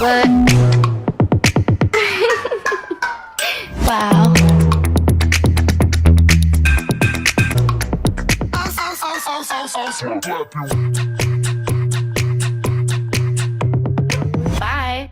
But wow. Bye.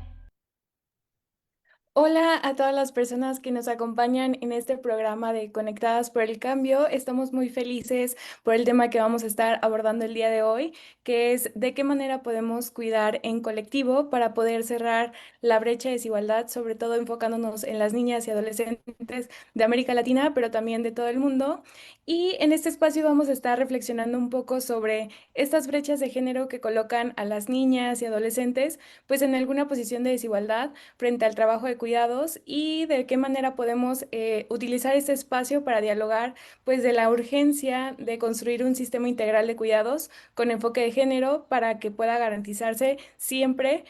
Hola a todas las personas que nos acompañan en este programa de Conectadas por el Cambio. Estamos muy felices por el tema que vamos a estar abordando el día de hoy, que es de qué manera podemos cuidar en colectivo para poder cerrar la brecha de desigualdad, sobre todo enfocándonos en las niñas y adolescentes de América Latina, pero también de todo el mundo. Y en este espacio vamos a estar reflexionando un poco sobre estas brechas de género que colocan a las niñas y adolescentes pues en alguna posición de desigualdad frente al trabajo de cuidados y de qué manera podemos utilizar este espacio para dialogar pues de la urgencia de construir un sistema integral de cuidados con enfoque de género para que pueda garantizarse siempre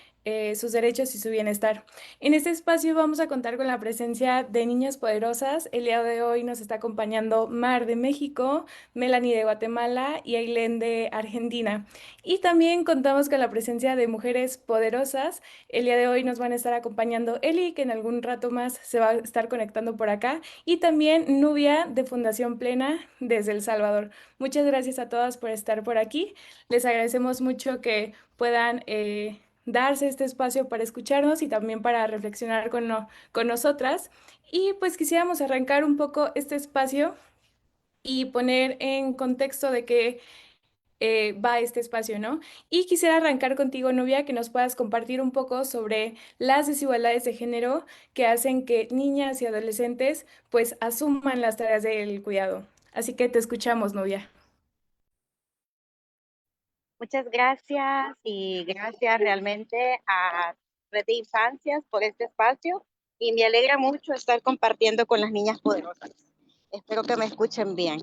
sus derechos y su bienestar. En este espacio vamos a contar con la presencia de niñas poderosas. El día de hoy nos está acompañando Mar de México, Melanie de Guatemala y Ailén de Argentina. Y también contamos con la presencia de mujeres poderosas. El día de hoy nos van a estar acompañando Eli, que en algún rato más se va a estar conectando por acá, y también Nubia de Fundación Plena desde El Salvador. Muchas gracias a todas por estar por aquí. Les agradecemos mucho que puedan darse este espacio para escucharnos y también para reflexionar con nosotras. Y pues quisiéramos arrancar un poco este espacio y poner en contexto de que va este espacio, ¿no? Y quisiera arrancar contigo, Nubia, que nos puedas compartir un poco sobre las desigualdades de género que hacen que niñas y adolescentes pues asuman las tareas del cuidado. Así que te escuchamos, Nubia. Muchas gracias y gracias realmente a Red de Infancias por este espacio y me alegra mucho estar compartiendo con las niñas poderosas. Espero que me escuchen bien.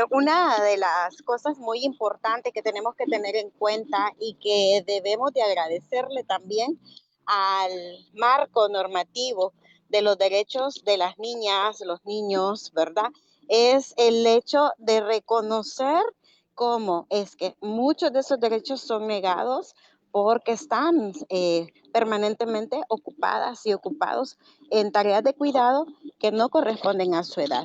Una de las cosas muy importantes que tenemos que tener en cuenta y que debemos de agradecerle también al marco normativo de los derechos de las niñas, los niños, ¿verdad? Es el hecho de reconocer cómo es que muchos de esos derechos son negados porque están permanentemente ocupadas y ocupados en tareas de cuidado que no corresponden a su edad.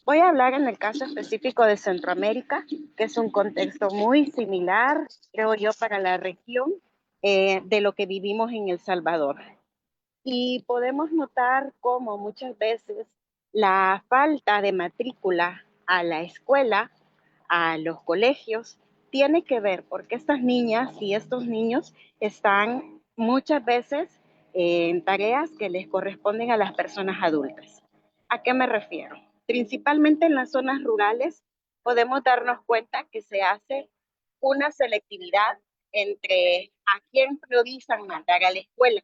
Voy a hablar en el caso específico de Centroamérica, que es un contexto muy similar, creo yo, para la región de lo que vivimos en El Salvador. Y podemos notar cómo muchas veces la falta de matrícula a la escuela, a los colegios, tiene que ver porque estas niñas y estos niños están muchas veces en tareas que les corresponden a las personas adultas. ¿A qué me refiero? Principalmente en las zonas rurales podemos darnos cuenta que se hace una selectividad entre a quién priorizan mandar a la escuela.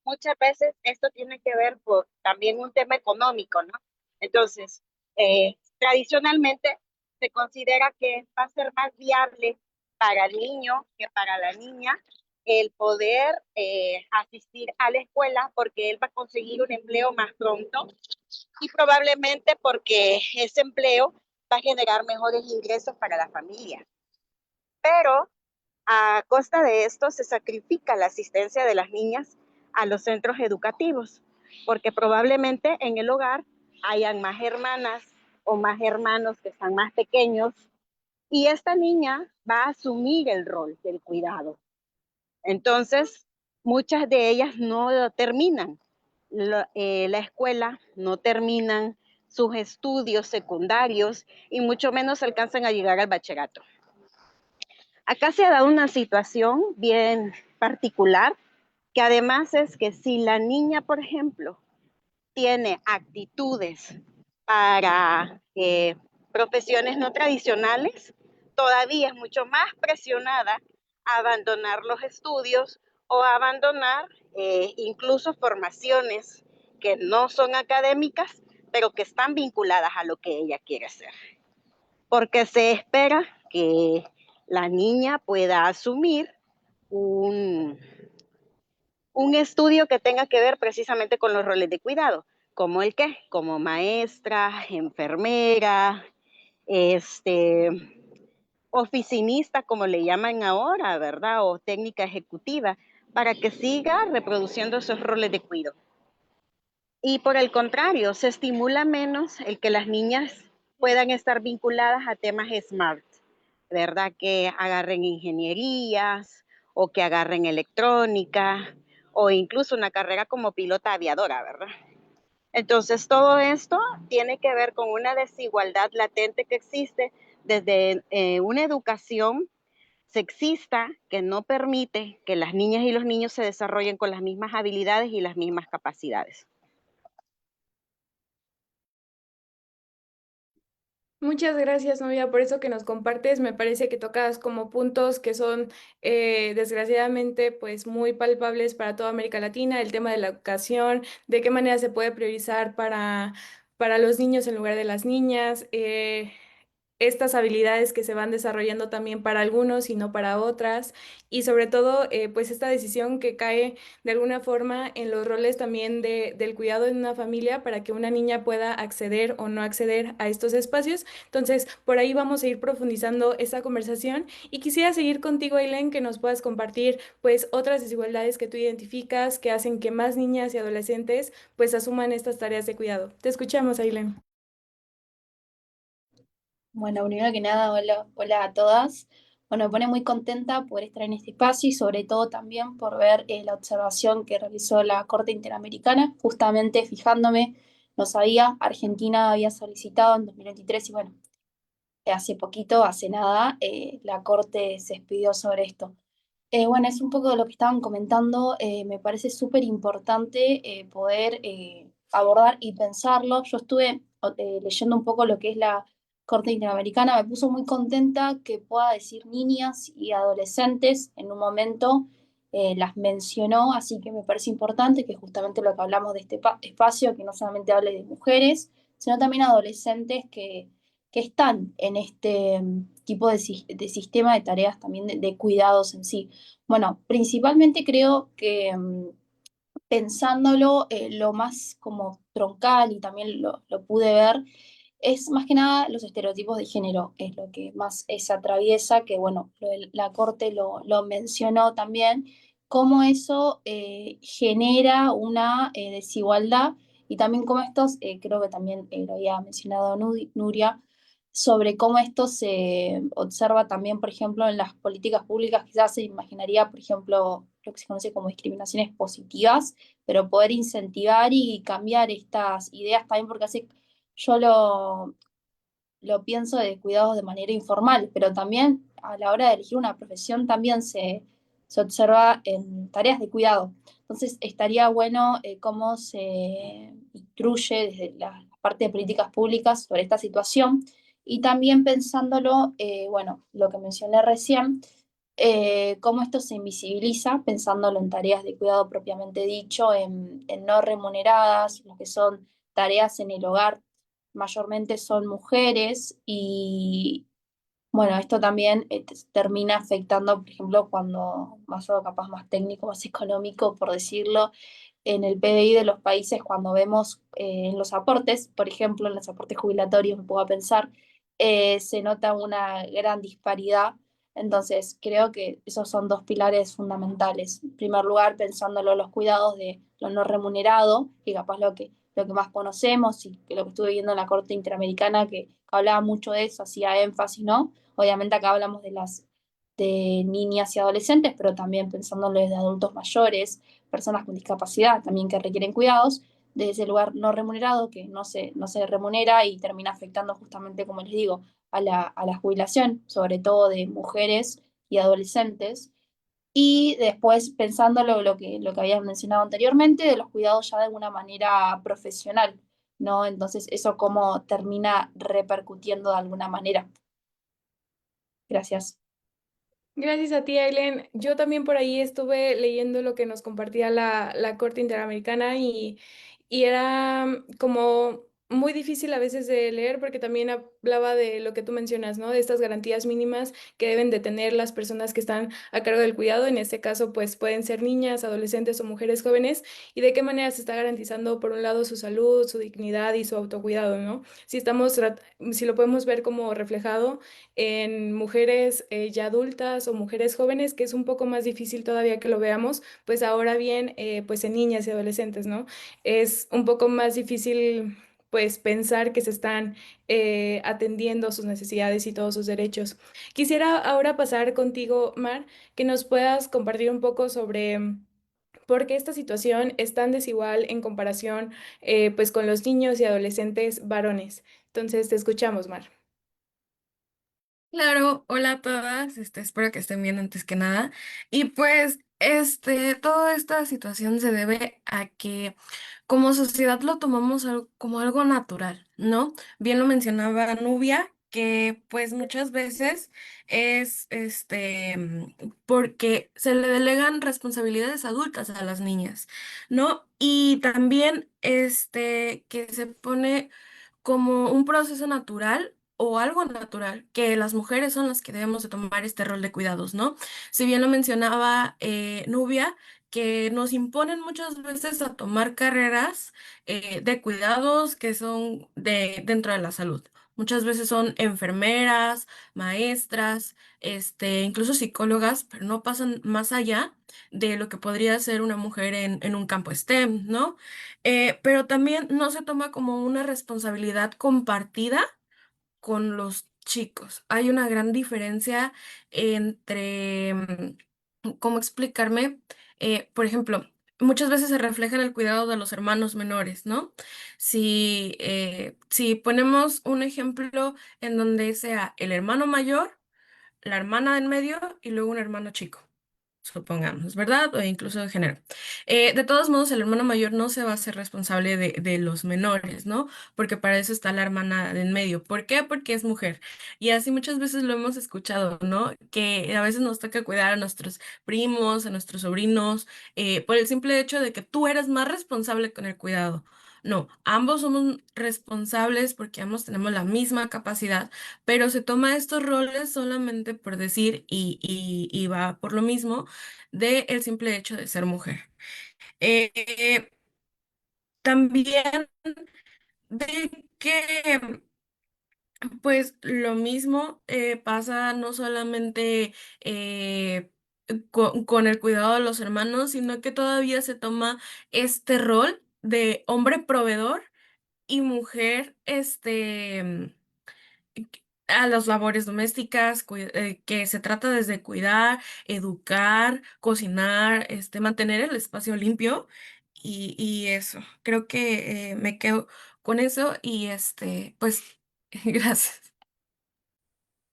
Muchas veces esto tiene que ver por también un tema económico, ¿no? Entonces, tradicionalmente se considera que va a ser más viable para el niño que para la niña el poder asistir a la escuela porque él va a conseguir un empleo más pronto y probablemente porque ese empleo va a generar mejores ingresos para la familia. Pero a costa de esto se sacrifica la asistencia de las niñas a los centros educativos, porque probablemente en el hogar hayan más hermanas o más hermanos que están más pequeños y esta niña va a asumir el rol del cuidado. Entonces, muchas de ellas no terminan la escuela, no terminan sus estudios secundarios y mucho menos alcanzan a llegar al bachillerato. Acá se ha dado una situación bien particular, que además es que si la niña, por ejemplo, tiene actitudes para profesiones no tradicionales, todavía es mucho más presionada a abandonar los estudios o a abandonar incluso formaciones que no son académicas, pero que están vinculadas a lo que ella quiere hacer. Porque se espera que la niña pueda asumir un, un estudio que tenga que ver precisamente con los roles de cuidado, como el qué, como maestra, enfermera, este, oficinista, como le llaman ahora, ¿verdad? O técnica ejecutiva, para que siga reproduciendo esos roles de cuidado. Y por el contrario, se estimula menos el que las niñas puedan estar vinculadas a temas SMART, ¿verdad? Que agarren ingenierías o que agarren electrónica o incluso una carrera como pilota aviadora, ¿verdad? Entonces, todo esto tiene que ver con una desigualdad latente que existe desde una educación sexista que no permite que las niñas y los niños se desarrollen con las mismas habilidades y las mismas capacidades. Muchas gracias, novia, por eso que nos compartes. Me parece que tocas como puntos que son desgraciadamente pues muy palpables para toda América Latina, el tema de la educación, de qué manera se puede priorizar para los niños en lugar de las niñas. Estas habilidades que se van desarrollando también para algunos y no para otras, y sobre todo pues esta decisión que cae de alguna forma en los roles también del cuidado en una familia para que una niña pueda acceder o no acceder a estos espacios. Entonces, por ahí vamos a ir profundizando esta conversación y quisiera seguir contigo, Aileen, que nos puedas compartir pues otras desigualdades que tú identificas que hacen que más niñas y adolescentes pues asuman estas tareas de cuidado. Te escuchamos, Aileen. Bueno, primero que nada, hola, hola a todas. Bueno, me pone muy contenta por estar en este espacio y sobre todo también por ver la observación que realizó la Corte Interamericana, justamente fijándome, no sabía, Argentina había solicitado en 2023 y bueno, hace poquito, hace nada, la Corte se expidió sobre esto. Bueno, es un poco de lo que estaban comentando. Me parece súper importante poder abordar y pensarlo. Yo estuve leyendo un poco lo que es la Corte Interamericana. Me puso muy contenta que pueda decir niñas y adolescentes en un momento. Las mencionó, así que me parece importante que justamente lo que hablamos de este espacio, que no solamente hable de mujeres, sino también adolescentes que están en este tipo de sistema de tareas también de cuidados en sí. Bueno, principalmente creo que pensándolo lo más como troncal y también lo pude ver, es más que nada los estereotipos de género, es lo que más se atraviesa, que bueno, la Corte lo mencionó también, cómo eso genera una desigualdad y también cómo estos, creo que también lo había mencionado Nuria, sobre cómo esto se observa también, por ejemplo, en las políticas públicas, quizás se imaginaría, por ejemplo, lo que se conoce como discriminaciones positivas, pero poder incentivar y cambiar estas ideas también, porque hace, yo lo pienso de cuidados de manera informal, pero también a la hora de elegir una profesión también se observa en tareas de cuidado. Entonces, estaría bueno cómo se instruye desde la parte de políticas públicas sobre esta situación y también pensándolo, bueno, lo que mencioné recién, cómo esto se invisibiliza, pensándolo en tareas de cuidado propiamente dicho, en no remuneradas, lo que son tareas en el hogar, mayormente son mujeres y bueno, esto también termina afectando, por ejemplo, cuando más o capaz más técnico, más económico, por decirlo, en el PBI de los países, cuando vemos en los aportes, por ejemplo, en los aportes jubilatorios, me puedo pensar, se nota una gran disparidad. Entonces, creo que esos son dos pilares fundamentales. En primer lugar, pensándolo en los cuidados de lo no remunerado, que capaz lo que más conocemos y que lo que estuve viendo en la Corte Interamericana, que hablaba mucho de eso, hacía énfasis, ¿no? Obviamente acá hablamos de niñas y adolescentes, pero también pensándolo desde adultos mayores, personas con discapacidad también que requieren cuidados, desde ese lugar no remunerado que no se remunera y termina afectando justamente, como les digo, a la jubilación, sobre todo de mujeres y adolescentes. Y después pensándolo lo que había mencionado anteriormente, de los cuidados ya de alguna manera profesional, ¿no? Entonces, eso cómo termina repercutiendo de alguna manera. Gracias. Gracias a ti, Aileen. Yo también por ahí estuve leyendo lo que nos compartía la Corte Interamericana y era como muy difícil a veces de leer porque también hablaba de lo que tú mencionas, ¿no? De estas garantías mínimas que deben de tener las personas que están a cargo del cuidado. En este caso, pues pueden ser niñas, adolescentes o mujeres jóvenes, y de qué manera se está garantizando, por un lado, su salud, su dignidad y su autocuidado, ¿no? Si lo podemos ver como reflejado en mujeres ya adultas o mujeres jóvenes, que es un poco más difícil todavía que lo veamos, pues ahora bien, pues en niñas y adolescentes, ¿no? Es un poco más difícil pues pensar que se están atendiendo sus necesidades y todos sus derechos. Quisiera ahora pasar contigo, Mar, que nos puedas compartir un poco sobre por qué esta situación es tan desigual en comparación pues con los niños y adolescentes varones. Entonces, te escuchamos, Mar. Claro, hola a todas, espero que estén bien antes que nada. Y pues, toda esta situación se debe a que como sociedad lo tomamos como algo natural, ¿no? Bien lo mencionaba Nubia, que pues muchas veces es, porque se le delegan responsabilidades adultas a las niñas, ¿no? Y también, que se pone como un proceso natural o algo natural, que las mujeres son las que debemos de tomar este rol de cuidados, ¿no? Si bien lo mencionaba Nubia, que nos imponen muchas veces a tomar carreras de cuidados que son dentro de la salud. Muchas veces son enfermeras, maestras, incluso psicólogas, pero no pasan más allá de lo que podría ser una mujer en un campo STEM, ¿no? Pero también no se toma como una responsabilidad compartida con los chicos. Hay una gran diferencia entre, ¿cómo explicarme? Por ejemplo, muchas veces se refleja en el cuidado de los hermanos menores, ¿no? Si ponemos un ejemplo en donde sea el hermano mayor, la hermana del medio y luego un hermano chico, supongamos, ¿verdad? O incluso de género. De todos modos, el hermano mayor no se va a hacer responsable de los menores, ¿no? Porque para eso está la hermana de en medio. ¿Por qué? Porque es mujer. Y así muchas veces lo hemos escuchado, ¿no? Que a veces nos toca cuidar a nuestros primos, a nuestros sobrinos, por el simple hecho de que tú eres más responsable con el cuidado. No, ambos somos responsables porque ambos tenemos la misma capacidad, pero se toma estos roles solamente por decir y va por lo mismo de el simple hecho de ser mujer. Eh, También de que pues lo mismo pasa no solamente con el cuidado de los hermanos, sino que todavía se toma este rol de hombre proveedor y mujer, a las labores domésticas, que se trata desde cuidar, educar, cocinar, mantener el espacio limpio y eso. Creo que me quedo con eso y pues gracias.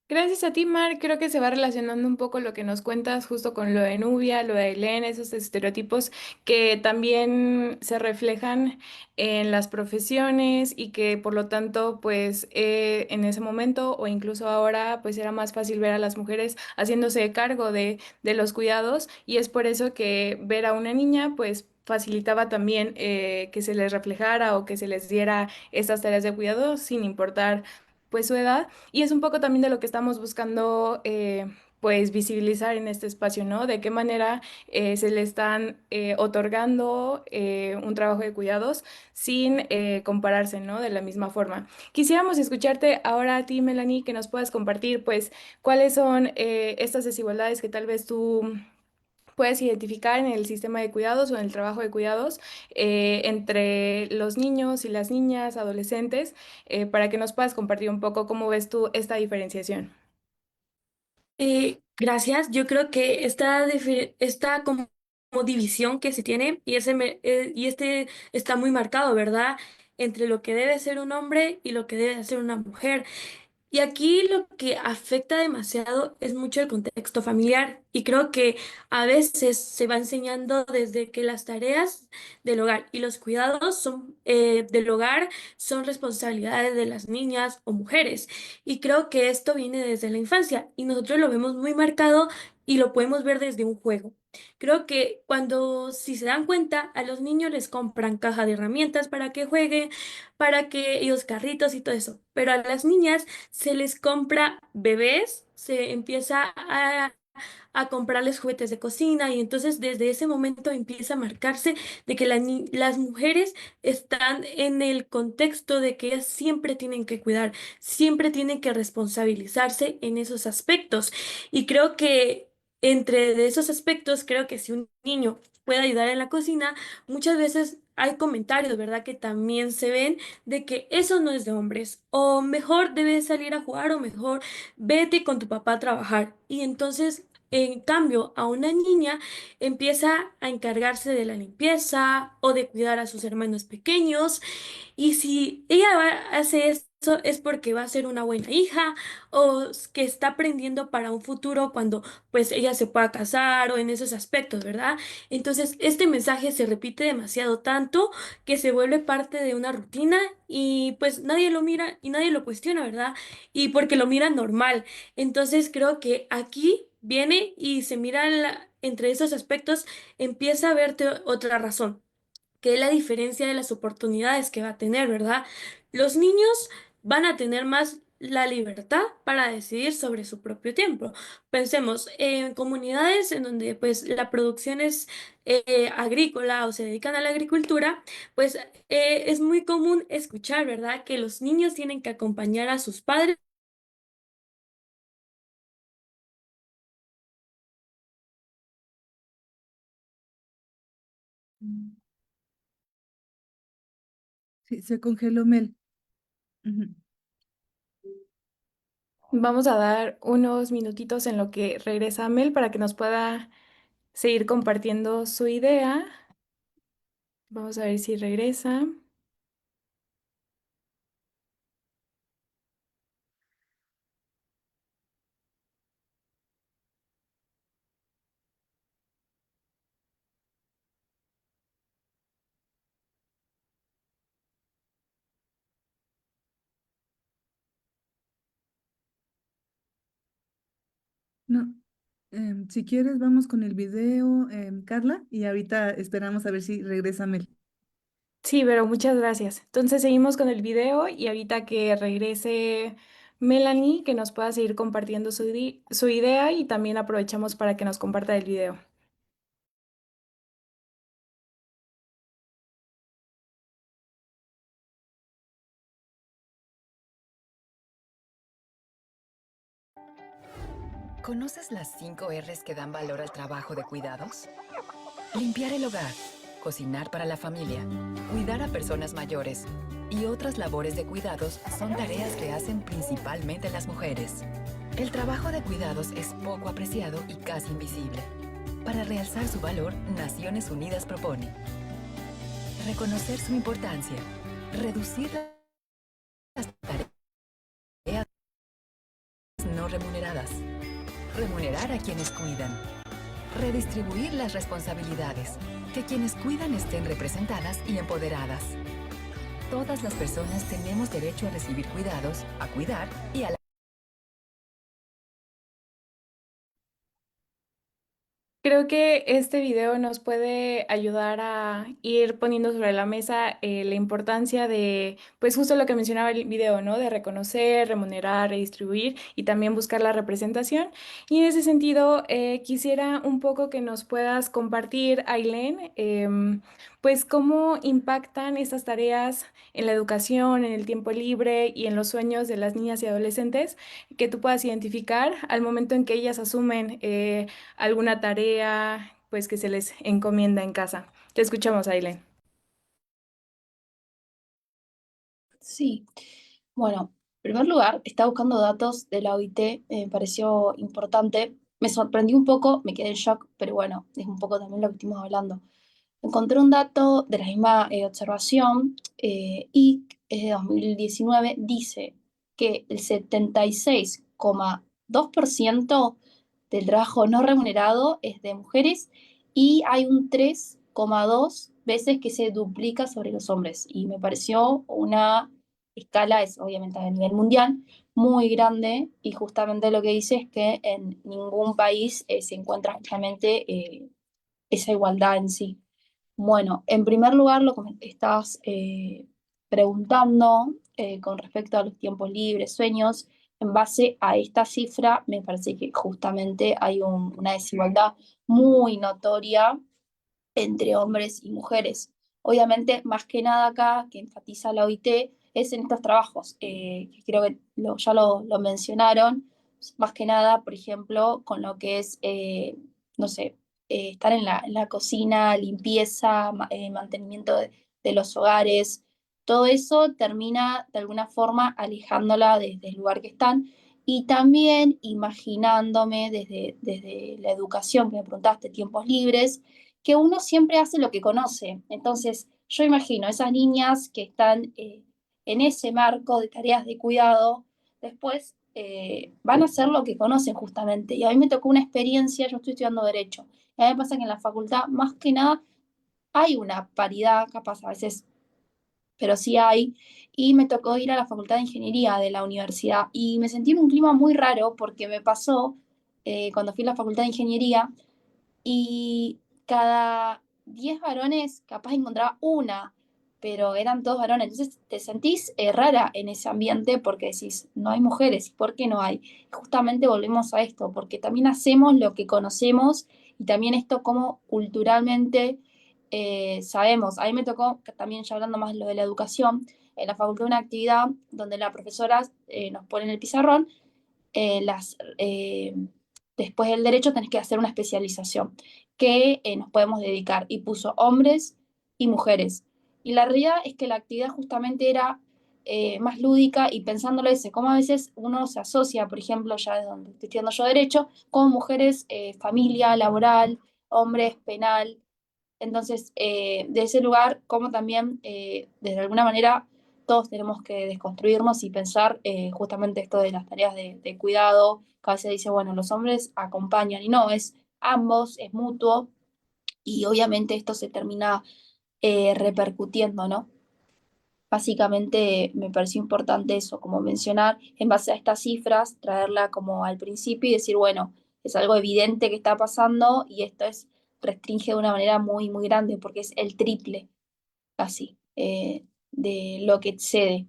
Gracias a ti, Mar. Creo que se va relacionando un poco lo que nos cuentas justo con lo de Nubia, lo de Elena, esos estereotipos que también se reflejan en las profesiones y que por lo tanto, pues en ese momento o incluso ahora, pues era más fácil ver a las mujeres haciéndose cargo de los cuidados, y es por eso que ver a una niña, pues facilitaba también que se les reflejara o que se les diera estas tareas de cuidado sin importar pues su edad. Y es un poco también de lo que estamos buscando, pues, visibilizar en este espacio, ¿no? De qué manera se le están otorgando un trabajo de cuidados sin compararse, ¿no? De la misma forma. Quisiéramos escucharte ahora a ti, Melanie, que nos puedas compartir, pues, cuáles son estas desigualdades que tal vez tú puedes identificar en el sistema de cuidados o en el trabajo de cuidados entre los niños y las niñas, adolescentes, para que nos puedas compartir un poco cómo ves tú esta diferenciación. Gracias. Yo creo que esta como división que se tiene y este está muy marcado, ¿verdad? Entre lo que debe ser un hombre y lo que debe ser una mujer. Y aquí lo que afecta demasiado es mucho el contexto familiar y creo que a veces se va enseñando desde que las tareas del hogar y los cuidados del hogar son responsabilidades de las niñas o mujeres, y creo que esto viene desde la infancia y nosotros lo vemos muy marcado y lo podemos ver desde un juego. Creo que cuando, si se dan cuenta, a los niños les compran caja de herramientas para que jueguen, para que ellos carritos y todo eso, pero a las niñas se les compra bebés, se empieza a comprarles juguetes de cocina y entonces desde ese momento empieza a marcarse de que las mujeres están en el contexto de que ellas siempre tienen que cuidar, siempre tienen que responsabilizarse en esos aspectos. Y creo que entre de esos aspectos, creo que si un niño puede ayudar en la cocina, muchas veces hay comentarios, ¿verdad? Que también se ven de que eso no es de hombres, o mejor debes salir a jugar, o mejor vete con tu papá a trabajar. Y entonces, en cambio, a una niña empieza a encargarse de la limpieza o de cuidar a sus hermanos pequeños. Y si hace eso es porque va a ser una buena hija o que está aprendiendo para un futuro cuando pues ella se pueda casar o en esos aspectos, ¿verdad? Entonces, este mensaje se repite demasiado tanto que se vuelve parte de una rutina y pues nadie lo mira y nadie lo cuestiona, ¿verdad? Y porque lo mira normal. Entonces, creo que aquí viene y se mira entre esos aspectos, empieza a verte otra razón, que es la diferencia de las oportunidades que va a tener, ¿verdad? Los niños van a tener más la libertad para decidir sobre su propio tiempo. Pensemos en comunidades en donde pues la producción es agrícola o se dedican a la agricultura, pues es muy común escuchar, ¿verdad? Que los niños tienen que acompañar a sus padres. Mm. Sí, se congeló Mel. Ujú. Vamos a dar unos minutitos en lo que regresa Mel para que nos pueda seguir compartiendo su idea. Vamos a ver si regresa. No, si quieres, vamos con el video, Carla, y ahorita esperamos a ver si regresa Mel. Sí, pero muchas gracias. Entonces seguimos con el video y ahorita que regrese Melanie, que nos pueda seguir compartiendo su idea y también aprovechamos para que nos comparta el video. ¿Conoces las 5 R's que dan valor al trabajo de cuidados? Limpiar el hogar, cocinar para la familia, cuidar a personas mayores y otras labores de cuidados son tareas que hacen principalmente las mujeres. El trabajo de cuidados es poco apreciado y casi invisible. Para realzar su valor, Naciones Unidas propone reconocer su importancia, reducir las tareas no remuneradas, remunerar a quienes cuidan, redistribuir las responsabilidades, que quienes cuidan estén representadas y empoderadas. Todas las personas tenemos derecho a recibir cuidados, a cuidar y a la... Creo que este video nos puede ayudar a ir poniendo sobre la mesa la importancia de, pues justo lo que mencionaba el video, ¿no? De reconocer, remunerar, redistribuir y también buscar la representación. Y en ese sentido, quisiera un poco que nos puedas compartir, Ailén, pues cómo impactan estas tareas en la educación, en el tiempo libre y en los sueños de las niñas y adolescentes que tú puedas identificar al momento en que ellas asumen alguna tarea pues que se les encomienda en casa. Te escuchamos, Aileen. Sí, bueno, en primer lugar, estaba buscando datos de la OIT, me pareció importante. Me sorprendió un poco, me quedé en shock, pero bueno, es un poco también lo que estuvimos hablando. Encontré un dato de la misma observación y es de 2019, dice que el 76,2% del trabajo no remunerado es de mujeres y hay un 3,2 veces que se duplica sobre los hombres. Y me pareció una escala, es obviamente a nivel mundial, muy grande y justamente lo que dice es que en ningún país se encuentra justamente esa igualdad en sí. Bueno, en primer lugar, lo que me estás preguntando con respecto a los tiempos libres, sueños, en base a esta cifra, me parece que justamente hay una desigualdad muy notoria entre hombres y mujeres. Obviamente, más que nada acá, que enfatiza la OIT, es en estos trabajos, que creo que ya lo mencionaron, más que nada, por ejemplo, con lo que es, no sé, estar en la cocina, limpieza, mantenimiento de los hogares, todo eso termina de alguna forma alejándola desde el lugar que están. Y también imaginándome desde la educación que me preguntaste, tiempos libres, que uno siempre hace lo que conoce. Entonces, yo imagino esas niñas que están en ese marco de tareas de cuidado, después van a hacer lo que conocen justamente. Y a mí me tocó una experiencia, yo estoy estudiando Derecho. Y a mí me pasa que en la facultad, más que nada, hay una paridad, capaz a veces, pero sí hay. Y me tocó ir a la Facultad de Ingeniería de la universidad. Y me sentí en un clima muy raro porque me pasó cuando fui a la Facultad de Ingeniería y cada 10 varones capaz encontraba una, pero eran todos varones. Entonces te sentís rara en ese ambiente porque decís, no hay mujeres, ¿y por qué no hay? Justamente volvemos a esto, porque también hacemos lo que conocemos y también esto como culturalmente sabemos. A mí me tocó, que también ya hablando más de lo de la educación, en la facultad una actividad donde la profesora nos pone en el pizarrón después del derecho tenés que hacer una especialización que nos podemos dedicar y puso hombres y mujeres. Y la realidad es que la actividad justamente era más lúdica y pensándolo ese, como a veces uno se asocia, por ejemplo, ya de donde estoy estudiando yo derecho, con mujeres familia, laboral, hombres penal. Entonces, de ese lugar, como también, desde alguna manera, todos tenemos que desconstruirnos y pensar justamente esto de las tareas de cuidado, que a veces dice, bueno, los hombres acompañan, y no, es ambos, es mutuo, y obviamente esto se termina repercutiendo, ¿no? Básicamente me pareció importante eso, como mencionar, en base a estas cifras, traerla como al principio y decir, bueno, es algo evidente que está pasando y esto restringe de una manera muy, muy grande porque es el triple casi de lo que excede.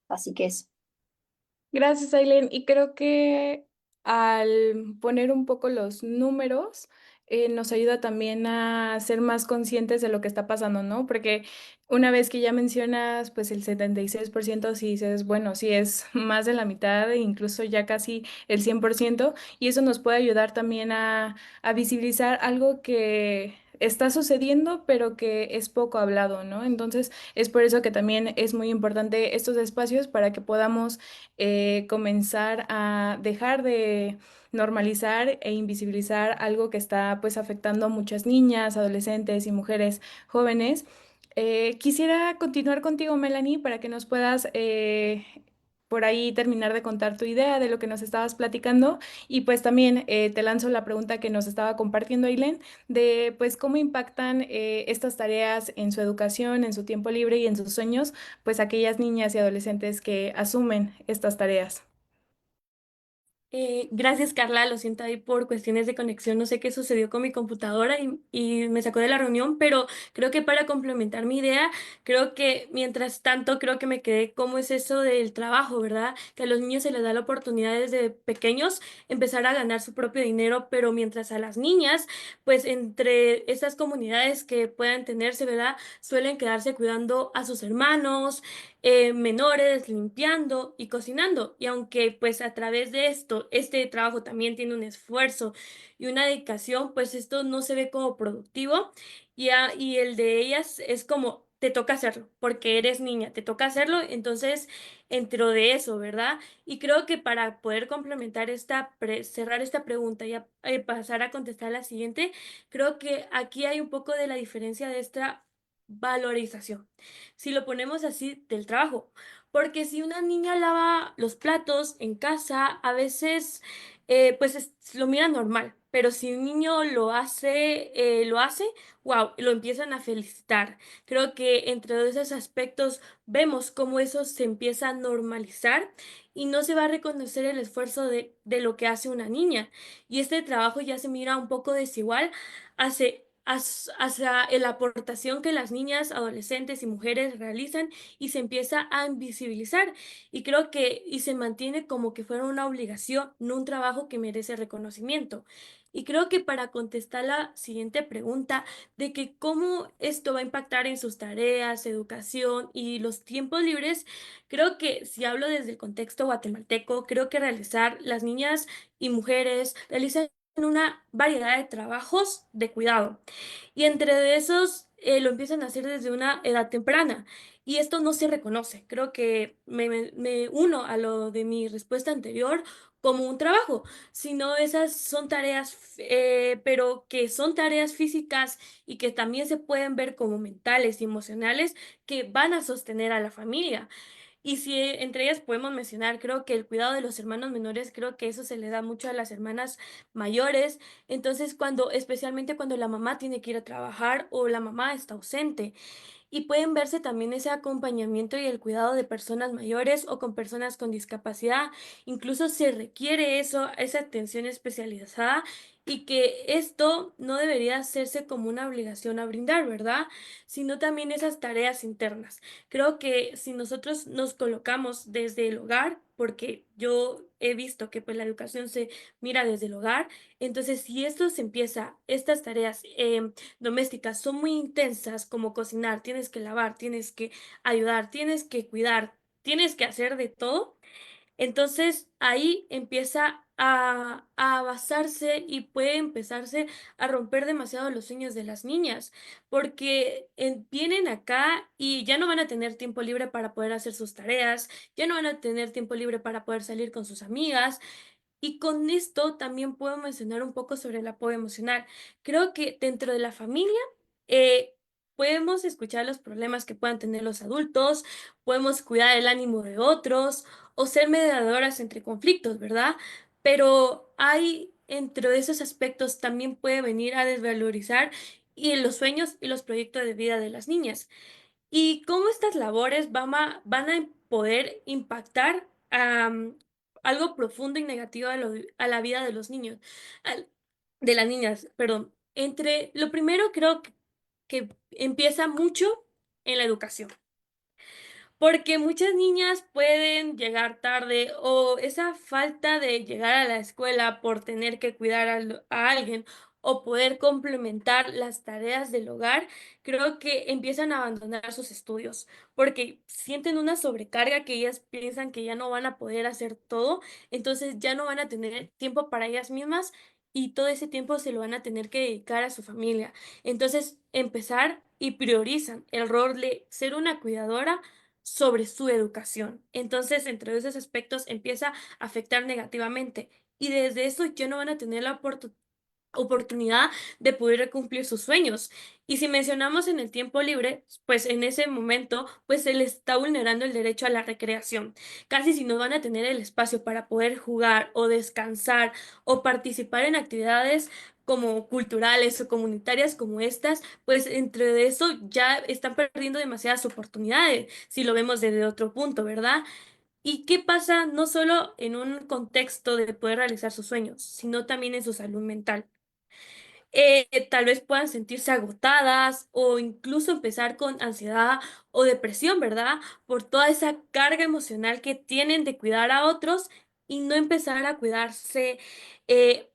Así que es. Gracias, Aileen. Y creo que al poner un poco los números, nos ayuda también a ser más conscientes de lo que está pasando, ¿no? Porque una vez que ya mencionas, pues el 76%, si dices, bueno, sí es más de la mitad, e incluso ya casi el 100%, y eso nos puede ayudar también a visibilizar algo que está sucediendo, pero que es poco hablado, ¿no? Entonces, es por eso que también es muy importante estos espacios para que podamos comenzar a dejar de normalizar e invisibilizar algo que está pues afectando a muchas niñas, adolescentes y mujeres jóvenes. Quisiera continuar contigo, Melanie, para que nos puedas por ahí terminar de contar tu idea de lo que nos estabas platicando y pues también te lanzo la pregunta que nos estaba compartiendo Ailén de pues cómo impactan estas tareas en su educación, en su tiempo libre y en sus sueños, pues aquellas niñas y adolescentes que asumen estas tareas. Gracias, Carla. Lo siento ahí por cuestiones de conexión. No sé qué sucedió con mi computadora y me sacó de la reunión, pero creo que para complementar mi idea, creo que mientras tanto, creo que me quedé cómo es eso del trabajo, ¿verdad? Que a los niños se les da la oportunidad desde pequeños empezar a ganar su propio dinero, pero mientras a las niñas, pues entre esas comunidades que puedan tenerse, ¿verdad? Suelen quedarse cuidando a sus hermanos menores, limpiando y cocinando. Y aunque pues a través de esto, este trabajo también tiene un esfuerzo y una dedicación, pues esto no se ve como productivo y el de ellas es como... Te toca hacerlo, porque eres niña, te toca hacerlo, entonces, dentro de eso, ¿verdad? Y creo que para poder complementar cerrar esta pregunta y pasar a contestar la siguiente, creo que aquí hay un poco de la diferencia de esta valorización si lo ponemos así, del trabajo. Porque si una niña lava los platos en casa, a veces pues lo mira normal. Pero si un niño wow, lo empiezan a felicitar. Creo que entre esos aspectos vemos cómo eso se empieza a normalizar y no se va a reconocer el esfuerzo de lo que hace una niña. Y este trabajo ya se mira un poco desigual hacia la aportación que las niñas, adolescentes y mujeres realizan y se empieza a invisibilizar. Y creo que y se mantiene como que fuera una obligación, no un trabajo que merece reconocimiento. Y creo que para contestar la siguiente pregunta de que cómo esto va a impactar en sus tareas, educación y los tiempos libres, creo que si hablo desde el contexto guatemalteco, creo que realizar las niñas y mujeres realizan una variedad de trabajos de cuidado. Y entre de esos lo empiezan a hacer desde una edad temprana. Y esto no se reconoce. Creo que me uno a lo de mi respuesta anterior como un trabajo, sino esas son tareas, pero que son tareas físicas y que también se pueden ver como mentales y emocionales que van a sostener a la familia. Y si entre ellas podemos mencionar, creo que el cuidado de los hermanos menores, creo que eso se le da mucho a las hermanas mayores. Entonces, especialmente cuando la mamá tiene que ir a trabajar o la mamá está ausente. Y pueden verse también ese acompañamiento y el cuidado de personas mayores o con personas con discapacidad. Incluso se requiere eso, esa atención especializada y que esto no debería hacerse como una obligación a brindar, ¿verdad? Sino también esas tareas internas. Creo que si nosotros nos colocamos desde el hogar, porque yo he visto que pues la educación se mira desde el hogar, entonces si esto se empieza, estas tareas domésticas son muy intensas, como cocinar, tienes que lavar, tienes que ayudar, tienes que cuidar, tienes que hacer de todo, entonces ahí empieza a basarse y puede empezarse a romper demasiado los sueños de las niñas, porque vienen acá y ya no van a tener tiempo libre para poder hacer sus tareas, ya no van a tener tiempo libre para poder salir con sus amigas, y con esto también puedo mencionar un poco sobre el apoyo emocional. Creo que dentro de la familia eh, podemos escuchar los problemas que puedan tener los adultos, podemos cuidar el ánimo de otros o ser mediadoras entre conflictos, ¿verdad? Pero hay entre esos aspectos también puede venir a desvalorizar y los sueños y los proyectos de vida de las niñas y cómo estas labores van a poder impactar algo profundo y negativo a la vida de los niños, de las niñas, perdón. Entre lo primero creo que empieza mucho en la educación. Porque muchas niñas pueden llegar tarde o esa falta de llegar a la escuela por tener que cuidar a alguien o poder complementar las tareas del hogar, creo que empiezan a abandonar sus estudios porque sienten una sobrecarga que ellas piensan que ya no van a poder hacer todo, entonces ya no van a tener tiempo para ellas mismas y todo ese tiempo se lo van a tener que dedicar a su familia. Entonces, empezar y priorizan el rol de ser una cuidadora sobre su educación. Entonces, entre esos aspectos empieza a afectar negativamente y desde eso ya no van a tener la oportunidad de poder cumplir sus sueños. Y si mencionamos en el tiempo libre, pues en ese momento, pues se les está vulnerando el derecho a la recreación. Casi si no van a tener el espacio para poder jugar o descansar o participar en actividades como culturales o comunitarias como estas, pues entre de eso ya están perdiendo demasiadas oportunidades, si lo vemos desde otro punto, ¿verdad? ¿Y qué pasa no solo en un contexto de poder realizar sus sueños, sino también en su salud mental? Tal vez puedan sentirse agotadas o incluso empezar con ansiedad o depresión, ¿verdad? Por toda esa carga emocional que tienen de cuidar a otros y no empezar a cuidarse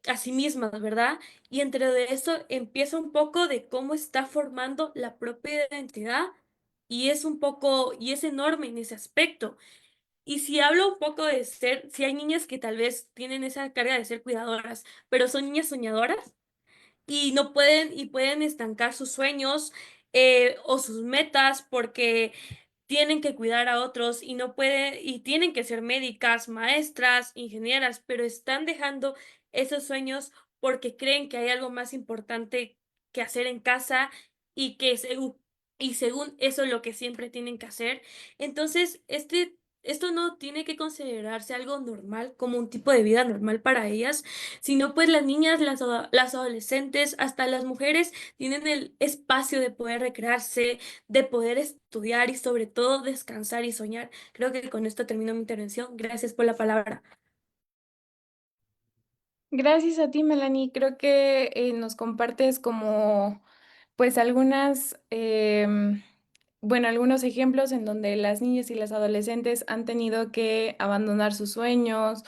a sí mismas, ¿verdad? Y entre de eso empieza un poco de cómo está formando la propia identidad y es un poco, y es enorme en ese aspecto. Y si hablo un poco de ser, si hay niñas que tal vez tienen esa carga de ser cuidadoras, pero son niñas soñadoras, y no pueden y pueden estancar sus sueños o sus metas porque tienen que cuidar a otros y no pueden y tienen que ser médicas, maestras, ingenieras, pero están dejando esos sueños porque creen que hay algo más importante que hacer en casa y que y según eso es lo que siempre tienen que hacer. Entonces, esto no tiene que considerarse algo normal, como un tipo de vida normal para ellas, sino pues las niñas, las adolescentes, hasta las mujeres tienen el espacio de poder recrearse, de poder estudiar y sobre todo descansar y soñar. Creo que con esto termino mi intervención. Gracias por la palabra. Gracias a ti, Melanie. Creo que nos compartes como pues algunos ejemplos en donde las niñas y las adolescentes han tenido que abandonar sus sueños,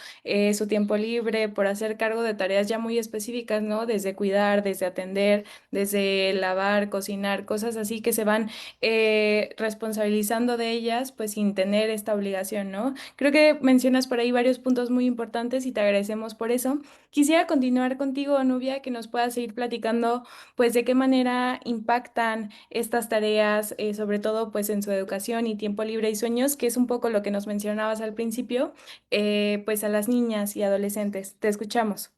su tiempo libre por hacer cargo de tareas ya muy específicas, ¿no? Desde cuidar, desde atender, desde lavar, cocinar, cosas así que se van responsabilizando de ellas, pues sin tener esta obligación, ¿no? Creo que mencionas por ahí varios puntos muy importantes y te agradecemos por eso. Quisiera continuar contigo, Nubia, que nos puedas seguir platicando pues de qué manera impactan estas tareas, sobre todo pues en su educación y tiempo libre y sueños, que es un poco lo que nos mencionabas al principio, pues a las niñas y adolescentes. Te escuchamos.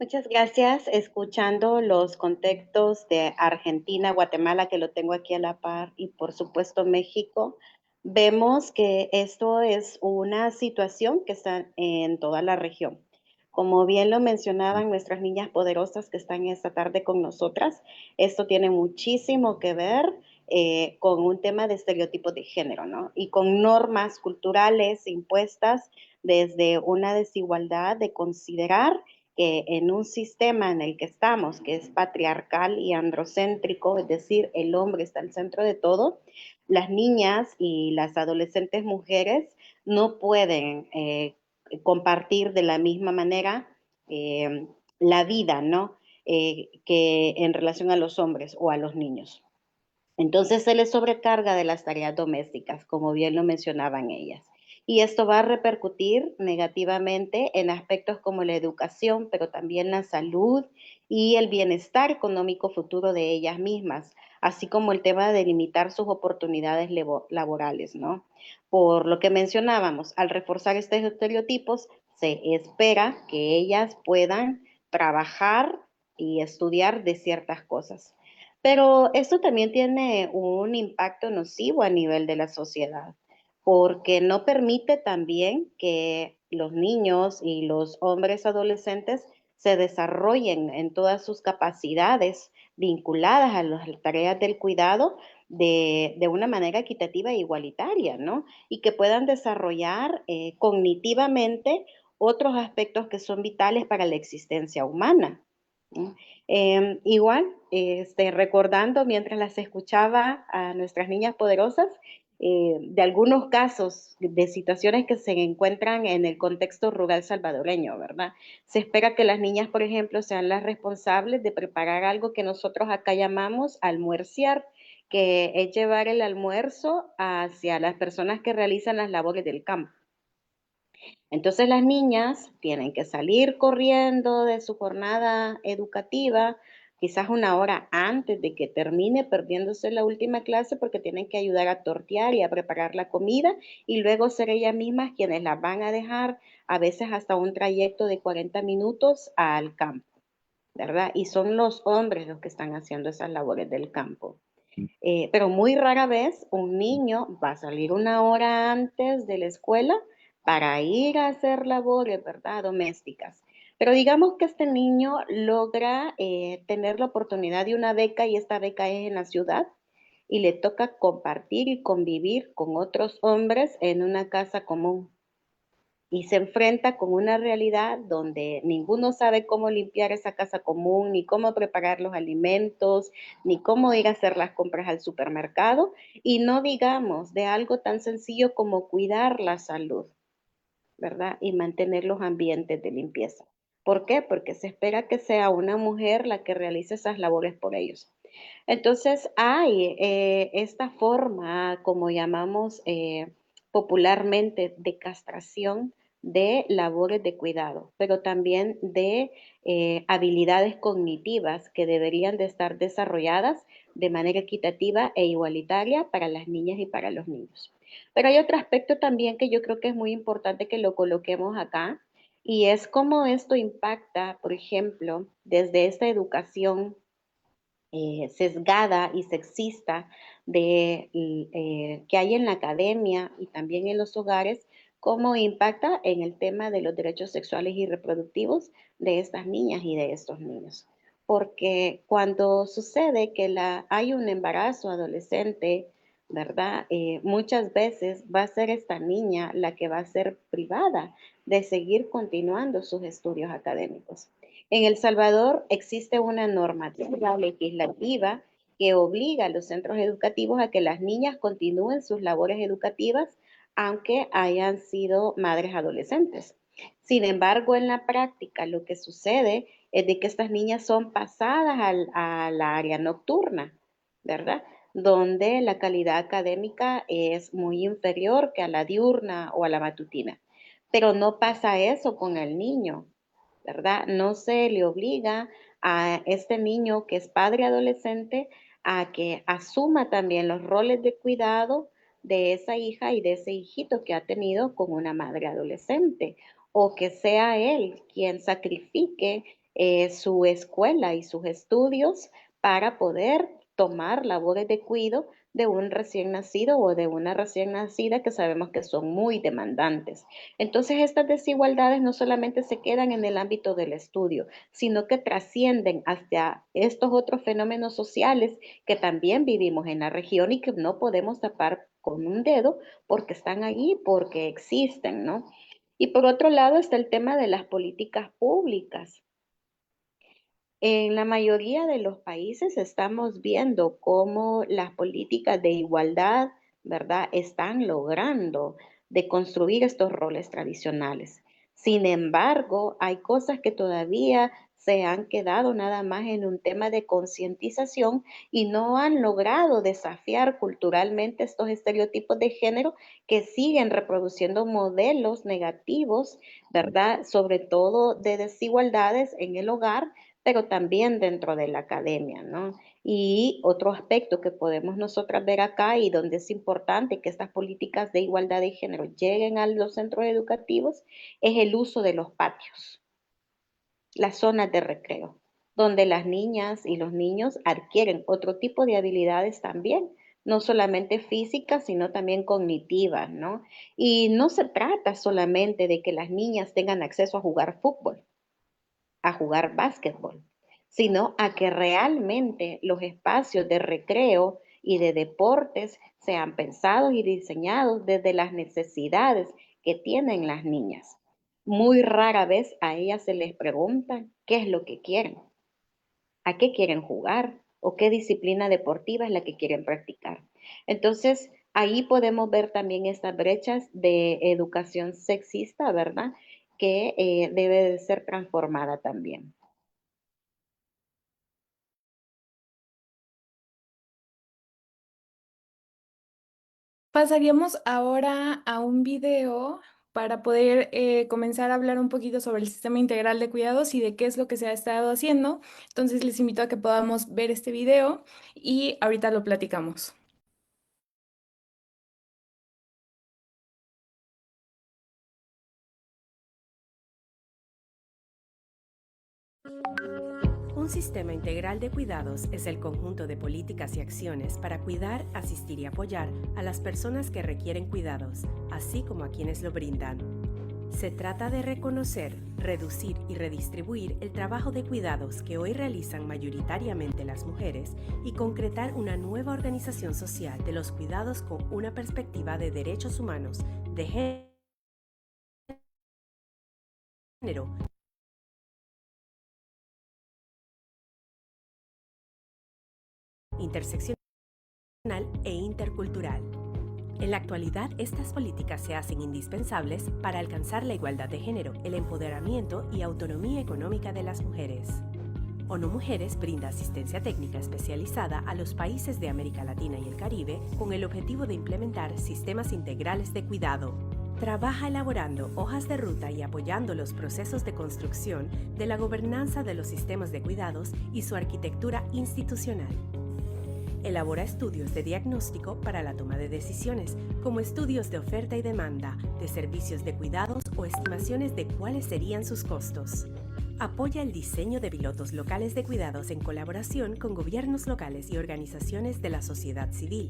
Muchas gracias. Escuchando los contextos de Argentina, Guatemala, que lo tengo aquí a la par, y por supuesto México, vemos que esto es una situación que está en toda la región. Como bien lo mencionaban nuestras niñas poderosas que están esta tarde con nosotras, esto tiene muchísimo que ver con un tema de estereotipos de género, ¿no? Y con normas culturales impuestas desde una desigualdad de considerar que en un sistema en el que estamos, que es patriarcal y androcéntrico, es decir, el hombre está al centro de todo, las niñas y las adolescentes mujeres no pueden compartir de la misma manera la vida, ¿no? Que en relación a los hombres o a los niños. Entonces se les sobrecarga de las tareas domésticas, como bien lo mencionaban ellas. Y esto va a repercutir negativamente en aspectos como la educación, pero también la salud y el bienestar económico futuro de ellas mismas, así como el tema de limitar sus oportunidades laborales, ¿no? Por lo que mencionábamos, al reforzar estos estereotipos, se espera que ellas puedan trabajar y estudiar de ciertas cosas. Pero esto también tiene un impacto nocivo a nivel de la sociedad, porque no permite también que los niños y los hombres adolescentes se desarrollen en todas sus capacidades vinculadas a las tareas del cuidado de una manera equitativa e igualitaria, ¿no? Y que puedan desarrollar cognitivamente otros aspectos que son vitales para la existencia humana, ¿no? Igual, recordando mientras las escuchaba a nuestras niñas poderosas, de algunos casos de situaciones que se encuentran en el contexto rural salvadoreño, ¿verdad? Se espera que las niñas, por ejemplo, sean las responsables de preparar algo que nosotros acá llamamos almuerciar, que es llevar el almuerzo hacia las personas que realizan las labores del campo. Entonces las niñas tienen que salir corriendo de su jornada educativa, quizás una hora antes de que termine, perdiéndose la última clase porque tienen que ayudar a tortear y a preparar la comida y luego ser ellas mismas quienes las van a dejar a veces hasta un trayecto de 40 minutos al campo, ¿verdad? Y son los hombres los que están haciendo esas labores del campo. Pero muy rara vez un niño va a salir una hora antes de la escuela para ir a hacer labores, ¿verdad? Domésticas. Pero digamos que este niño logra tener la oportunidad de una beca y esta beca es en la ciudad y le toca compartir y convivir con otros hombres en una casa común y se enfrenta con una realidad donde ninguno sabe cómo limpiar esa casa común, ni cómo preparar los alimentos, ni cómo ir a hacer las compras al supermercado, y no digamos de algo tan sencillo como cuidar la salud, ¿verdad? Y mantener los ambientes de limpieza. ¿Por qué? Porque se espera que sea una mujer la que realice esas labores por ellos. Entonces hay esta forma, como llamamos popularmente, de castración de labores de cuidado, pero también de habilidades cognitivas que deberían de estar desarrolladas de manera equitativa e igualitaria para las niñas y para los niños. Pero hay otro aspecto también que yo creo que es muy importante que lo coloquemos acá, y es cómo esto impacta, por ejemplo, desde esta educación sesgada y sexista que hay en la academia y también en los hogares, cómo impacta en el tema de los derechos sexuales y reproductivos de estas niñas y de estos niños. Porque cuando sucede que hay un embarazo adolescente, ¿verdad? Muchas veces va a ser esta niña la que va a ser privada de seguir continuando sus estudios académicos. En El Salvador existe una normativa legislativa que obliga a los centros educativos a que las niñas continúen sus labores educativas aunque hayan sido madres adolescentes. Sin embargo, en la práctica lo que sucede es de que estas niñas son pasadas al área nocturna, ¿verdad? Donde la calidad académica es muy inferior que a la diurna o a la matutina. Pero no pasa eso con el niño, ¿verdad? No se le obliga a este niño que es padre adolescente a que asuma también los roles de cuidado de esa hija y de ese hijito que ha tenido con una madre adolescente, o que sea él quien sacrifique su escuela y sus estudios para poder tomar labores de cuidado de un recién nacido o de una recién nacida que sabemos que son muy demandantes. Entonces, estas desigualdades no solamente se quedan en el ámbito del estudio, sino que trascienden hacia estos otros fenómenos sociales que también vivimos en la región y que no podemos tapar con un dedo porque están allí, porque existen, ¿no? Y por otro lado está el tema de las políticas públicas. En la mayoría de los países estamos viendo cómo las políticas de igualdad, ¿verdad?, están logrando deconstruir estos roles tradicionales. Sin embargo, hay cosas que todavía se han quedado nada más en un tema de concientización y no han logrado desafiar culturalmente estos estereotipos de género que siguen reproduciendo modelos negativos, ¿verdad?, sobre todo de desigualdades en el hogar, pero también dentro de la academia, ¿no? Y otro aspecto que podemos nosotras ver acá y donde es importante que estas políticas de igualdad de género lleguen a los centros educativos es el uso de los patios, las zonas de recreo, donde las niñas y los niños adquieren otro tipo de habilidades también, no solamente físicas, sino también cognitivas, ¿no? Y no se trata solamente de que las niñas tengan acceso a jugar fútbol, a jugar básquetbol, sino a que realmente los espacios de recreo y de deportes sean pensados y diseñados desde las necesidades que tienen las niñas. Muy rara vez a ellas se les pregunta qué es lo que quieren, a qué quieren jugar o qué disciplina deportiva es la que quieren practicar. Entonces, ahí podemos ver también estas brechas de educación sexista, ¿verdad?, que debe de ser transformada también. Pasaríamos ahora a un video para poder comenzar a hablar un poquito sobre el sistema integral de cuidados y de qué es lo que se ha estado haciendo. Entonces les invito a que podamos ver este video y ahorita lo platicamos. Un sistema integral de cuidados es el conjunto de políticas y acciones para cuidar, asistir y apoyar a las personas que requieren cuidados, así como a quienes lo brindan. Se trata de reconocer, reducir y redistribuir el trabajo de cuidados que hoy realizan mayoritariamente las mujeres y concretar una nueva organización social de los cuidados con una perspectiva de derechos humanos, de género, interseccional e intercultural. En la actualidad, estas políticas se hacen indispensables para alcanzar la igualdad de género, el empoderamiento y autonomía económica de las mujeres. ONU Mujeres brinda asistencia técnica especializada a los países de América Latina y el Caribe con el objetivo de implementar sistemas integrales de cuidado. Trabaja elaborando hojas de ruta y apoyando los procesos de construcción de la gobernanza de los sistemas de cuidados y su arquitectura institucional. Elabora estudios de diagnóstico para la toma de decisiones, como estudios de oferta y demanda, de servicios de cuidados o estimaciones de cuáles serían sus costos. Apoya el diseño de pilotos locales de cuidados en colaboración con gobiernos locales y organizaciones de la sociedad civil.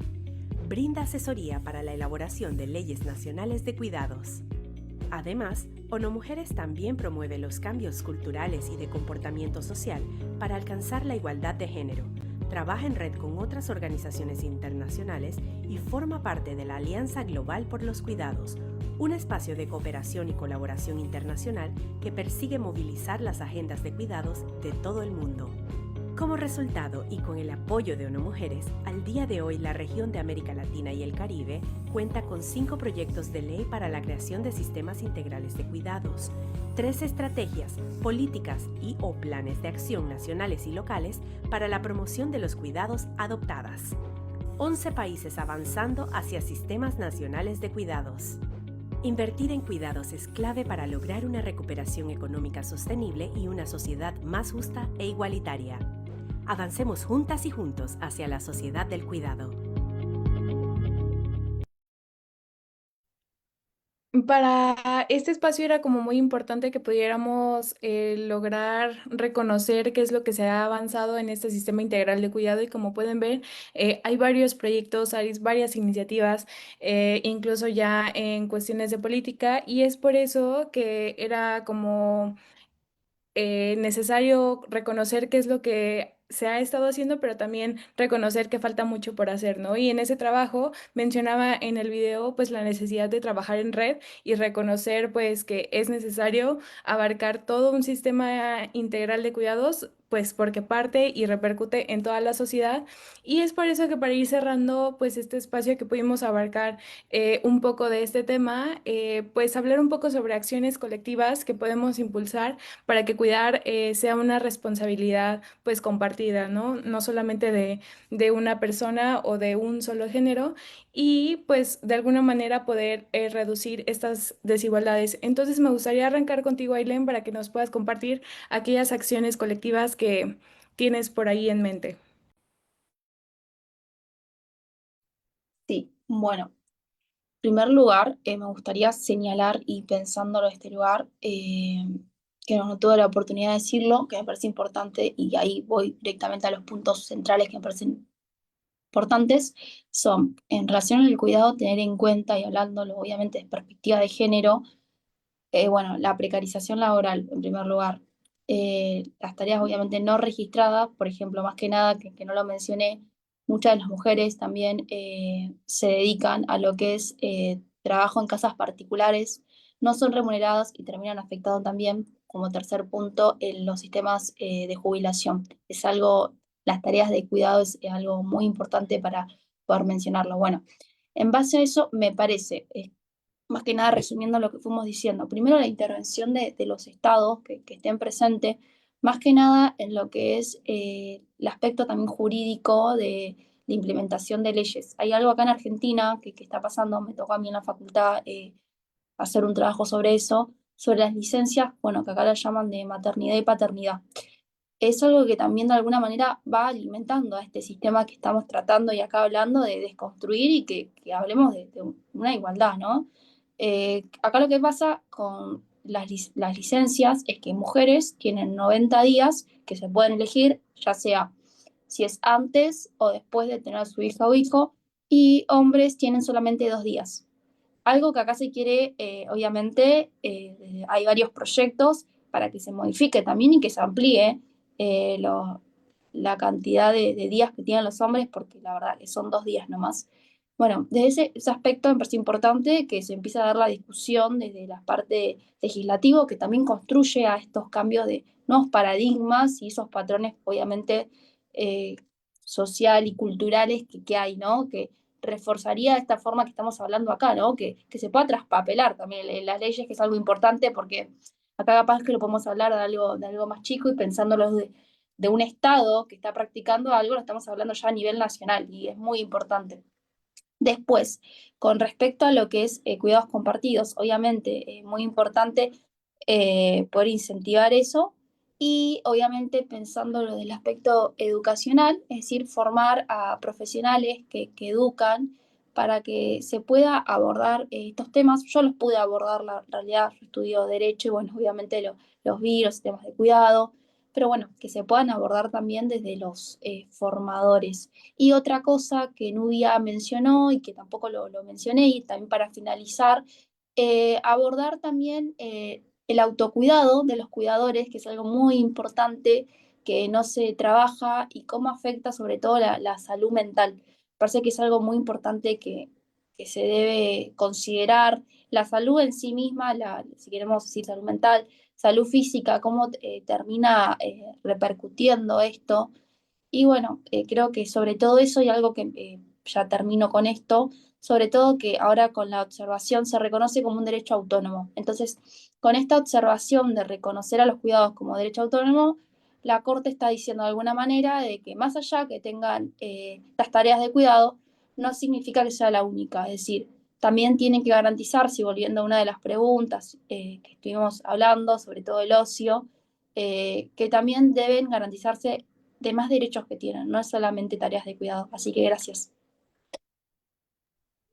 Brinda asesoría para la elaboración de leyes nacionales de cuidados. Además, ONU Mujeres también promueve los cambios culturales y de comportamiento social para alcanzar la igualdad de género, trabaja en red con otras organizaciones internacionales y forma parte de la Alianza Global por los Cuidados, un espacio de cooperación y colaboración internacional que persigue movilizar las agendas de cuidados de todo el mundo. Como resultado y con el apoyo de ONU Mujeres, al día de hoy la región de América Latina y el Caribe cuenta con 5 proyectos de ley para la creación de sistemas integrales de cuidados, 3 estrategias, políticas y/o planes de acción nacionales y locales para la promoción de los cuidados adoptadas, 11 países avanzando hacia sistemas nacionales de cuidados. Invertir en cuidados es clave para lograr una recuperación económica sostenible y una sociedad más justa e igualitaria. Avancemos juntas y juntos hacia la sociedad del cuidado. Para este espacio era como muy importante que pudiéramos lograr reconocer qué es lo que se ha avanzado en este sistema integral de cuidado y como pueden ver, hay varios proyectos, hay varias iniciativas, incluso ya en cuestiones de política y es por eso que era como necesario reconocer qué es lo que se ha estado haciendo, pero también reconocer que falta mucho por hacer, ¿no? Y en ese trabajo mencionaba en el video pues la necesidad de trabajar en red y reconocer pues que es necesario abarcar todo un sistema integral de cuidados pues porque parte y repercute en toda la sociedad y es por eso que para ir cerrando pues este espacio que pudimos abarcar un poco de este tema, pues hablar un poco sobre acciones colectivas que podemos impulsar para que cuidar sea una responsabilidad pues compartida, ¿no? No solamente de una persona o de un solo género y pues de alguna manera poder reducir estas desigualdades. Entonces me gustaría arrancar contigo, Aileen, para que nos puedas compartir aquellas acciones colectivas que tienes por ahí en mente. Sí, bueno, en primer lugar, me gustaría señalar y pensándolo de este lugar, que no tuve la oportunidad de decirlo, que me parece importante y ahí voy directamente a los puntos centrales que me parecen importantes, son en relación al cuidado, tener en cuenta y hablándolo obviamente de perspectiva de género, bueno, la precarización laboral, en primer lugar. Las tareas obviamente no registradas, por ejemplo, más que nada, que no lo mencioné, muchas de las mujeres también se dedican a lo que es trabajo en casas particulares, no son remuneradas y terminan afectando también, como tercer punto, en los sistemas de jubilación. Es algo, las tareas de cuidado es algo muy importante para poder mencionarlo. Bueno, en base a eso, me parece, más que nada resumiendo lo que fuimos diciendo, primero la intervención de los estados que estén presentes, más que nada en lo que es el aspecto también jurídico de la implementación de leyes. Hay algo acá en Argentina que está pasando, me tocó a mí en la facultad hacer un trabajo sobre eso, sobre las licencias, bueno, que acá las llaman de maternidad y paternidad. Es algo que también de alguna manera va alimentando a este sistema que estamos tratando y acá hablando de desconstruir y que hablemos de una igualdad, ¿no? Acá lo que pasa con las licencias es que mujeres tienen 90 días que se pueden elegir, ya sea si es antes o después de tener a su hija o hijo, y hombres tienen solamente 2 días. Algo que acá se quiere, obviamente, hay varios proyectos para que se modifique también y que se amplíe eh, lo- la cantidad de días que tienen los hombres, porque la verdad que son 2 días nomás. Bueno, desde ese aspecto me parece importante que se empiece a dar la discusión desde la parte legislativa, que también construye a estos cambios de nuevos paradigmas y esos patrones, obviamente, eh, social y culturales que hay, ¿no? Que reforzaría esta forma que estamos hablando acá, ¿no? Que se pueda traspapelar también en las leyes, que es algo importante, porque acá capaz que lo podemos hablar de algo más chico y pensándolo de un Estado que está practicando algo, lo estamos hablando ya a nivel nacional y es muy importante. Después, con respecto a lo que es cuidados compartidos, obviamente es muy importante poder incentivar eso y obviamente pensándolo del aspecto educacional, es decir, formar a profesionales que educan para que se pueda abordar estos temas. Yo los pude abordar, la realidad, yo estudio Derecho y bueno, obviamente los vi, los temas de cuidado, pero bueno, que se puedan abordar también desde los formadores. Y otra cosa que Nubia mencionó y que tampoco lo mencioné, y también para finalizar, abordar también el autocuidado de los cuidadores, que es algo muy importante que no se trabaja y cómo afecta sobre todo la salud mental. Parece que es algo muy importante que se debe considerar. La salud en sí misma, si queremos decir salud mental, salud física, cómo termina repercutiendo esto. Y bueno, creo que sobre todo eso y algo que ya termino con esto, sobre todo que ahora con la observación se reconoce como un derecho autónomo. Entonces, con esta observación de reconocer a los cuidados como derecho autónomo, la Corte está diciendo de alguna manera de que más allá que tengan estas tareas de cuidado, no significa que sea la única. Es decir, también tienen que garantizarse, y volviendo a una de las preguntas que estuvimos hablando, sobre todo el ocio, que también deben garantizarse demás derechos que tienen, no es solamente tareas de cuidado. Así que gracias.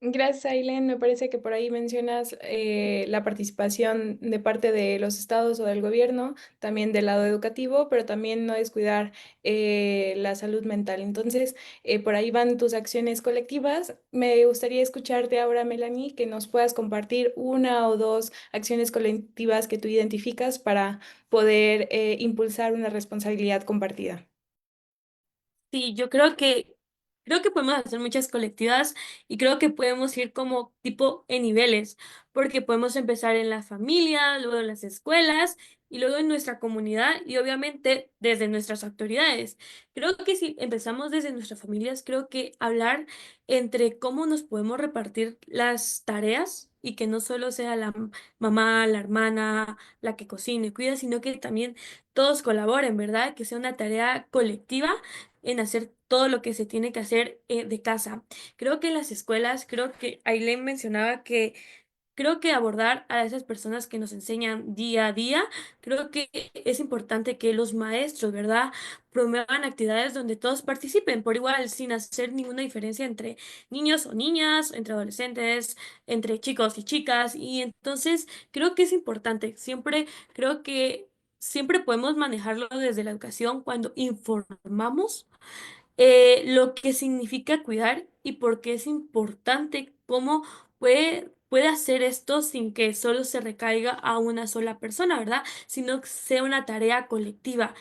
Gracias, Aileen. Me parece que por ahí mencionas la participación de parte de los estados o del gobierno, también del lado educativo, pero también no descuidar la salud mental. Entonces, por ahí van tus acciones colectivas. Me gustaría escucharte ahora, Melanie, que nos puedas compartir una o dos acciones colectivas que tú identificas para poder impulsar una responsabilidad compartida. Sí, creo que podemos hacer muchas colectivas y creo que podemos ir como tipo en niveles, porque podemos empezar en la familia, luego en las escuelas y luego en nuestra comunidad y obviamente desde nuestras autoridades. Creo que si empezamos desde nuestras familias, creo que hablar entre cómo nos podemos repartir las tareas y que no solo sea la mamá, la hermana, la que cocine y cuida, sino que también todos colaboren, ¿verdad? Que sea una tarea colectiva en hacer todo lo que se tiene que hacer de casa. Creo que en las escuelas, creo que Ailén mencionaba que creo que abordar a esas personas que nos enseñan día a día, creo que es importante que los maestros, ¿verdad?, promuevan actividades donde todos participen por igual, sin hacer ninguna diferencia entre niños o niñas, entre adolescentes, entre chicos y chicas. Y entonces creo que es importante. Creo que siempre podemos manejarlo desde la educación cuando informamos lo que significa cuidar y por qué es importante, cómo puede hacer esto sin que solo se recaiga a una sola persona, ¿verdad? Sino que sea una tarea colectiva.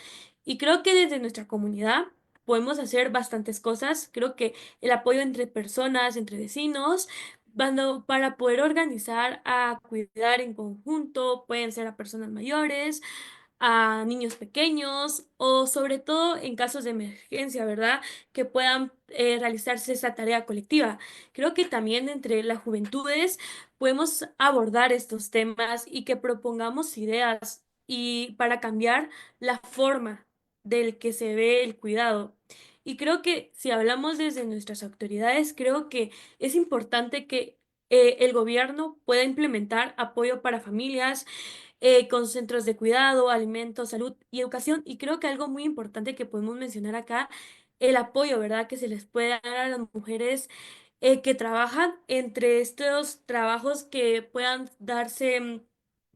Y creo que desde nuestra comunidad podemos hacer bastantes cosas. Creo que el apoyo entre personas, entre vecinos, para poder organizar a cuidar en conjunto, pueden ser a personas mayores, a niños pequeños o sobre todo en casos de emergencia, ¿verdad? Que puedan realizarse esa tarea colectiva. Creo que también entre las juventudes podemos abordar estos temas y que propongamos ideas y para cambiar la forma del que se ve el cuidado. Y creo que si hablamos desde nuestras autoridades, creo que es importante que el gobierno pueda implementar apoyo para familias con centros de cuidado, alimentos, salud y educación. Y creo que algo muy importante que podemos mencionar acá, el apoyo, ¿verdad?, que se les puede dar a las mujeres que trabajan entre estos trabajos que puedan darse,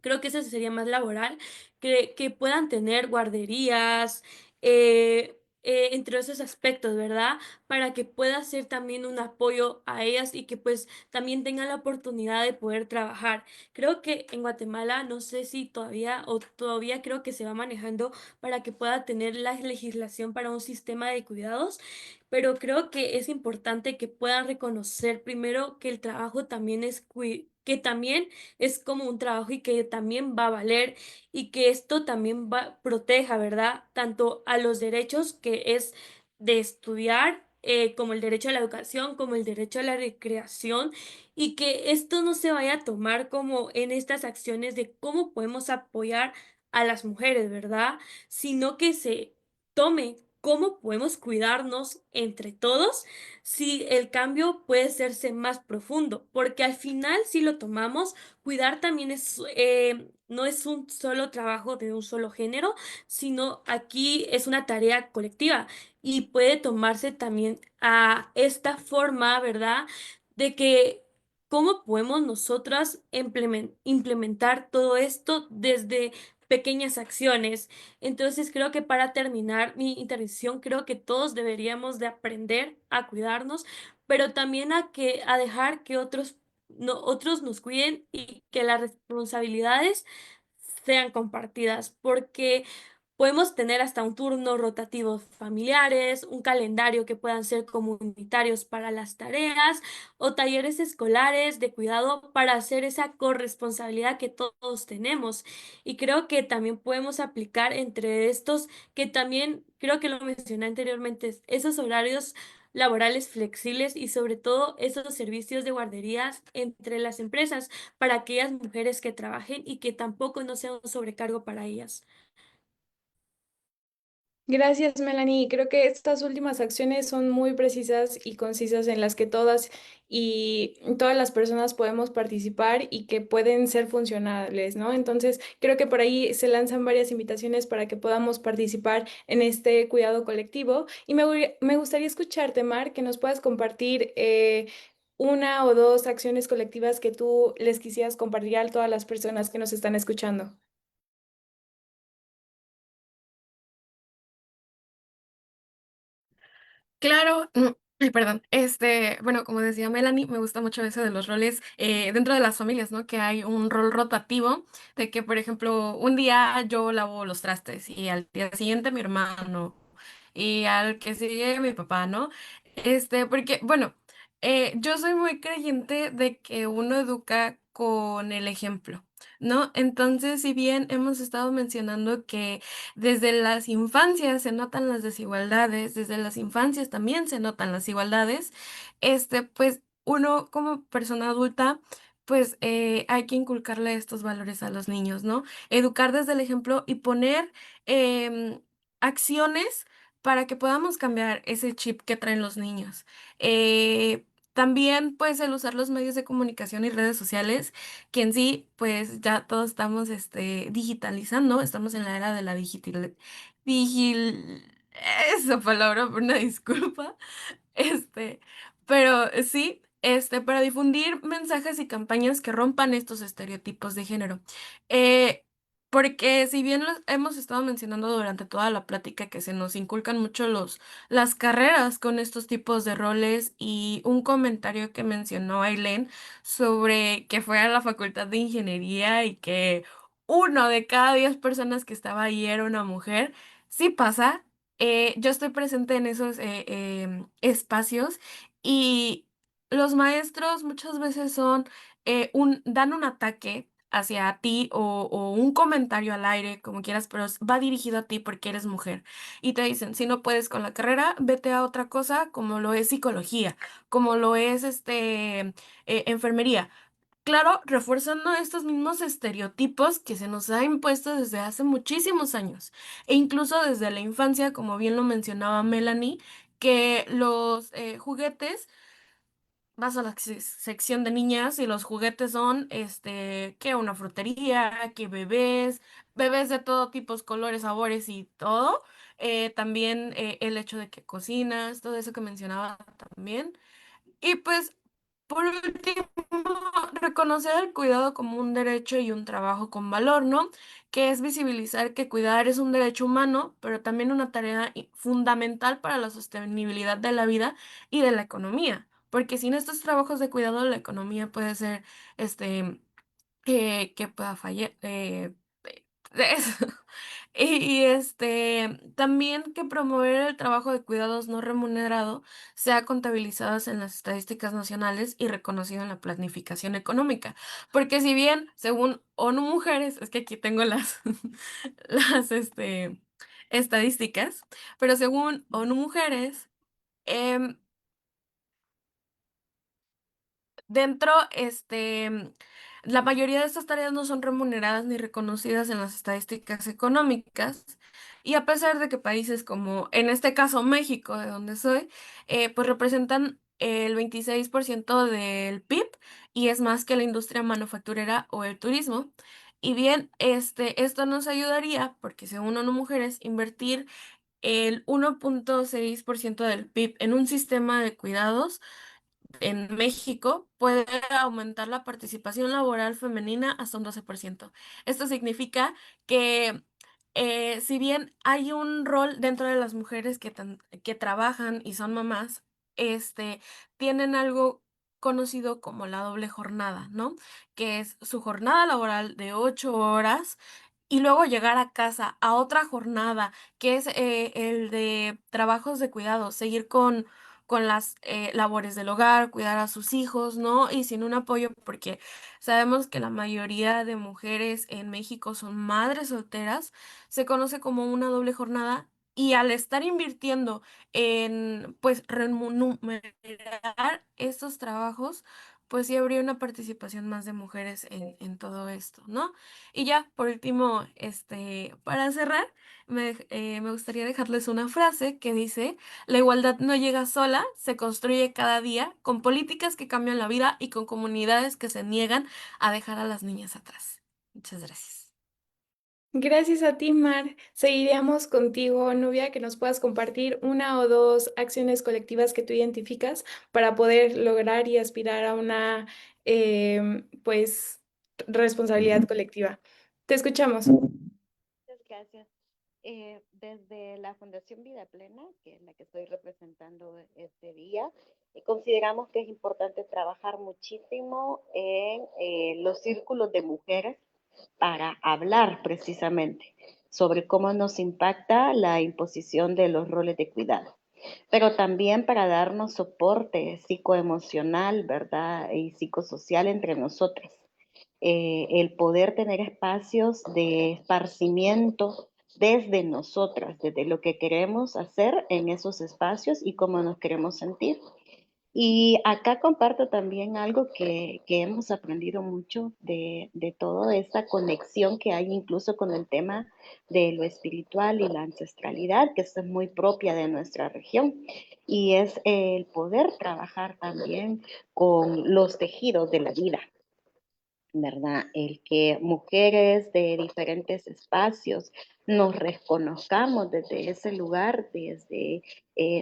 creo que eso sería más laboral, que puedan tener guarderías, entre esos aspectos, ¿verdad? Para que pueda ser también un apoyo a ellas y que pues también tengan la oportunidad de poder trabajar. Creo que en Guatemala, no sé si todavía o todavía creo que se va manejando para que pueda tener la legislación para un sistema de cuidados, pero creo que es importante que puedan reconocer primero que el trabajo también que también es como un trabajo y que también va a valer y que esto también proteja, ¿verdad? Tanto a los derechos que es de estudiar, como el derecho a la educación, como el derecho a la recreación y que esto no se vaya a tomar como en estas acciones de cómo podemos apoyar a las mujeres, ¿verdad? Sino que se tome cómo podemos cuidarnos entre todos si el cambio puede hacerse más profundo, porque al final si lo tomamos, cuidar también no es un solo trabajo de un solo género, sino aquí es una tarea colectiva y puede tomarse también a esta forma, ¿verdad? De que cómo podemos nosotras implementar todo esto desde pequeñas acciones. Entonces creo que para terminar mi intervención, creo que todos deberíamos de aprender a cuidarnos, pero también a dejar que otros nos cuiden y que las responsabilidades sean compartidas, porque Podemos tener hasta un turno rotativo familiares, un calendario que puedan ser comunitarios para las tareas o talleres escolares de cuidado para hacer esa corresponsabilidad que todos tenemos. Y creo que también podemos aplicar entre estos, que también creo que lo mencioné anteriormente, esos horarios laborales flexibles y sobre todo esos servicios de guarderías entre las empresas para aquellas mujeres que trabajen y que tampoco no sea un sobrecargo para ellas. Gracias, Melanie. Creo que estas últimas acciones son muy precisas y concisas en las que todas y todas las personas podemos participar y que pueden ser funcionales, ¿no? Entonces, creo que por ahí se lanzan varias invitaciones para que podamos participar en este cuidado colectivo. Y me gustaría escucharte, Mar, que nos puedas compartir una o dos acciones colectivas que tú les quisieras compartir a todas las personas que nos están escuchando. Claro, ay, perdón. Bueno, como decía Melanie, me gusta mucho eso de los roles dentro de las familias, ¿no? Que hay un rol rotativo de que, por ejemplo, un día yo lavo los trastes y al día siguiente mi hermano y al que sigue mi papá, ¿no? Porque, bueno, yo soy muy creyente de que uno educa con el ejemplo, ¿no? Entonces, si bien hemos estado mencionando que desde las infancias se notan las desigualdades, desde las infancias también se notan las igualdades, pues uno como persona adulta, pues hay que inculcarle estos valores a los niños, ¿no? Educar desde el ejemplo y poner em, acciones para que podamos cambiar ese chip que traen los niños. También, pues, el usar los medios de comunicación y redes sociales, que en sí, pues, ya todos estamos, digitalizando, estamos en la era de la digil esa palabra, una disculpa. Este, pero sí, para difundir mensajes y campañas que rompan estos estereotipos de género. Eh, Porque si bien los hemos estado mencionando durante toda la plática que se nos inculcan mucho las carreras con estos tipos de roles y un comentario que mencionó Ailén sobre que fue a la Facultad de Ingeniería y que uno de cada 10 personas que estaba ahí era una mujer, sí pasa. Yo estoy presente en esos espacios y los maestros muchas veces dan un ataque hacia ti o un comentario al aire, como quieras, pero va dirigido a ti porque eres mujer. Y te dicen, si no puedes con la carrera, vete a otra cosa como lo es psicología, como lo es enfermería. Claro, refuerzando estos mismos estereotipos que se nos ha impuesto desde hace muchísimos años, e incluso desde la infancia, como bien lo mencionaba Melanie, que los juguetes, vas a la sección de niñas y los juguetes son, que una frutería, que bebés de todo tipos, colores, sabores y todo. También el hecho de que cocinas, todo eso que mencionaba también. Y pues, por último, reconocer el cuidado como un derecho y un trabajo con valor, ¿no? Que es visibilizar que cuidar es un derecho humano, pero también una tarea fundamental para la sostenibilidad de la vida y de la economía. Porque sin estos trabajos de cuidado, la economía puede ser, este, que pueda fallar. Eso. También que promover el trabajo de cuidados no remunerado sea contabilizados en las estadísticas nacionales y reconocido en la planificación económica. Porque si bien, según ONU Mujeres, es que aquí tengo las, estadísticas, pero según ONU Mujeres, em, dentro, la mayoría de estas tareas no son remuneradas ni reconocidas en las estadísticas económicas. Y a pesar de que países como, en este caso México, de donde soy, pues representan el 26% del PIB y es más que la industria manufacturera o el turismo. Y bien, esto nos ayudaría, porque según ONU Mujeres, invertir el 1,6% del PIB en un sistema de cuidados en México puede aumentar la participación laboral femenina hasta un 12%. Esto significa que si bien hay un rol dentro de las mujeres que trabajan y son mamás, tienen algo conocido como la doble jornada, ¿no? Que es su jornada laboral de 8 horas y luego llegar a casa a otra jornada, que es el de trabajos de cuidado, seguir con las labores del hogar, cuidar a sus hijos, ¿no? Y sin un apoyo, porque sabemos que la mayoría de mujeres en México son madres solteras, se conoce como una doble jornada. Y al estar invirtiendo en, pues, remunerar estos trabajos, pues sí habría una participación más de mujeres en todo esto, ¿no? Y ya, por último, para cerrar, me gustaría dejarles una frase que dice, la igualdad no llega sola, se construye cada día con políticas que cambian la vida y con comunidades que se niegan a dejar a las niñas atrás. Muchas gracias. Gracias a ti, Mar. Seguiríamos contigo, Nubia, que nos puedas compartir una o dos acciones colectivas que tú identificas para poder lograr y aspirar a una, pues, responsabilidad colectiva. Te escuchamos. Muchas gracias. Desde la Fundación Vida Plena, que es la que estoy representando este día, consideramos que es importante trabajar muchísimo en los círculos de mujeres para hablar precisamente sobre cómo nos impacta la imposición de los roles de cuidado, pero también para darnos soporte psicoemocional, ¿verdad? Y psicosocial entre nosotras. El poder tener espacios de esparcimiento desde nosotras, desde lo que queremos hacer en esos espacios y cómo nos queremos sentir. Y acá comparto también algo que hemos aprendido mucho de toda esta conexión que hay incluso con el tema de lo espiritual y la ancestralidad, que es muy propia de nuestra región, y es el poder trabajar también con los tejidos de la vida, ¿verdad? El que mujeres de diferentes espacios nos reconozcamos desde ese lugar, desde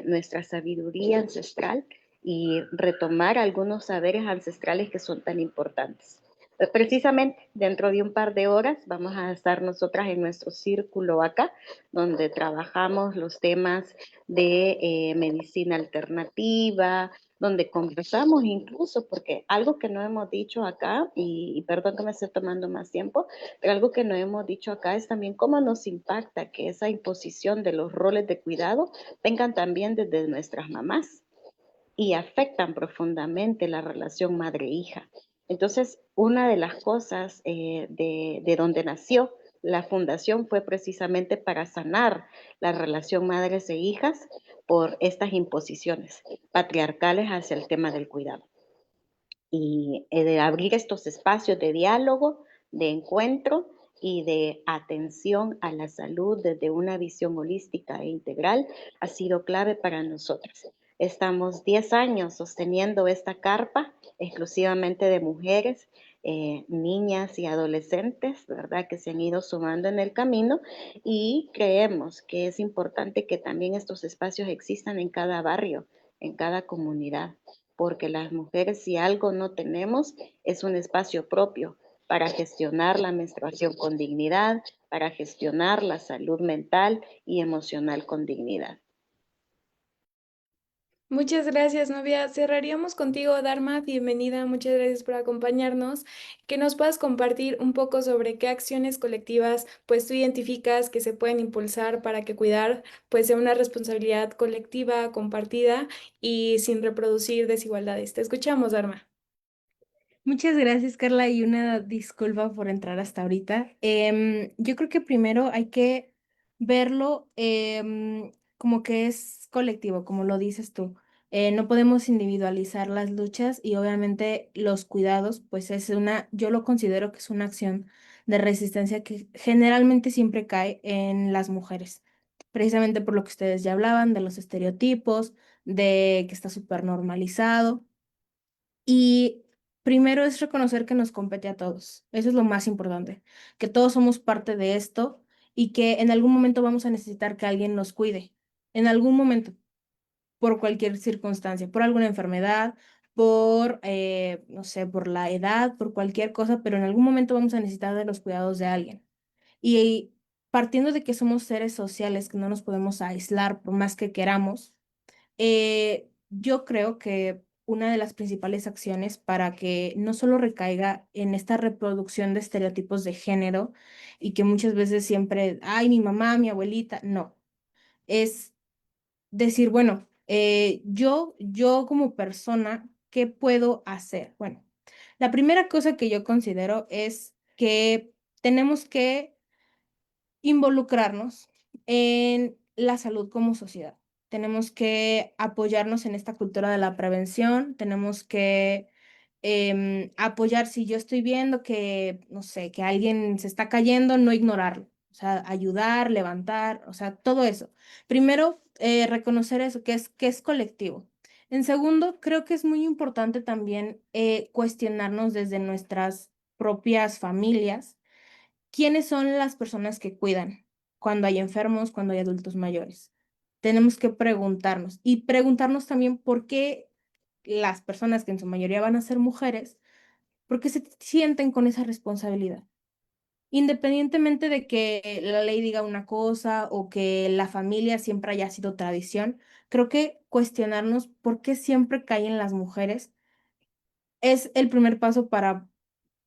nuestra sabiduría ancestral y retomar algunos saberes ancestrales que son tan importantes. Pues precisamente dentro de un par de horas vamos a estar nosotras en nuestro círculo acá, donde trabajamos los temas de medicina alternativa, donde conversamos incluso, porque algo que no hemos dicho acá, y perdón que me esté tomando más tiempo, pero algo que no hemos dicho acá es también cómo nos impacta que esa imposición de los roles de cuidado vengan también desde nuestras mamás y afectan profundamente la relación madre-hija. Entonces, una de las cosas de donde nació la fundación fue precisamente para sanar la relación madres e hijas por estas imposiciones patriarcales hacia el tema del cuidado. Y de abrir estos espacios de diálogo, de encuentro y de atención a la salud desde una visión holística e integral ha sido clave para nosotros. Estamos 10 años sosteniendo esta carpa exclusivamente de mujeres, niñas y adolescentes, ¿verdad? Que se han ido sumando en el camino y creemos que es importante que también estos espacios existan en cada barrio, en cada comunidad, porque las mujeres si algo no tenemos es un espacio propio para gestionar la menstruación con dignidad, para gestionar la salud mental y emocional con dignidad. Muchas gracias, Novia. Cerraríamos contigo, Dharma. Bienvenida, muchas gracias por acompañarnos. Que nos puedas compartir un poco sobre qué acciones colectivas pues tú identificas que se pueden impulsar para que cuidar pues sea una responsabilidad colectiva, compartida y sin reproducir desigualdades. Te escuchamos, Dharma. Muchas gracias, Carla, y una disculpa por entrar hasta ahorita. Yo creo que primero hay que verlo como que es colectivo, como lo dices tú. No podemos individualizar las luchas y obviamente los cuidados, pues es yo lo considero que es una acción de resistencia que generalmente siempre cae en las mujeres, precisamente por lo que ustedes ya hablaban, de los estereotipos, de que está súper normalizado. Y primero es reconocer que nos compete a todos. Eso es lo más importante, que todos somos parte de esto y que en algún momento vamos a necesitar que alguien nos cuide. En algún momento, por cualquier circunstancia, por alguna enfermedad, no sé, por la edad, por cualquier cosa, pero en algún momento vamos a necesitar de los cuidados de alguien. Y partiendo de que somos seres sociales, que no nos podemos aislar por más que queramos, yo creo que una de las principales acciones para que no solo recaiga en esta reproducción de estereotipos de género y que muchas veces siempre, ay, mi mamá, mi abuelita, no, es decir, bueno, yo como persona, ¿qué puedo hacer? Bueno, la primera cosa que yo considero es que tenemos que involucrarnos en la salud como sociedad. Tenemos que apoyarnos en esta cultura de la prevención, tenemos que apoyar si yo estoy viendo que, no sé, que alguien se está cayendo, no ignorarlo, o sea, ayudar, levantar, o sea, todo eso. Primero, reconocer eso, que es colectivo. En segundo, creo que es muy importante también cuestionarnos desde nuestras propias familias. ¿Quiénes son las personas que cuidan cuando hay enfermos, cuando hay adultos mayores? Tenemos que preguntarnos y preguntarnos también por qué las personas que en su mayoría van a ser mujeres, por qué se sienten con esa responsabilidad. Independientemente de que la ley diga una cosa o que la familia siempre haya sido tradición, creo que cuestionarnos por qué siempre caen las mujeres es el primer paso para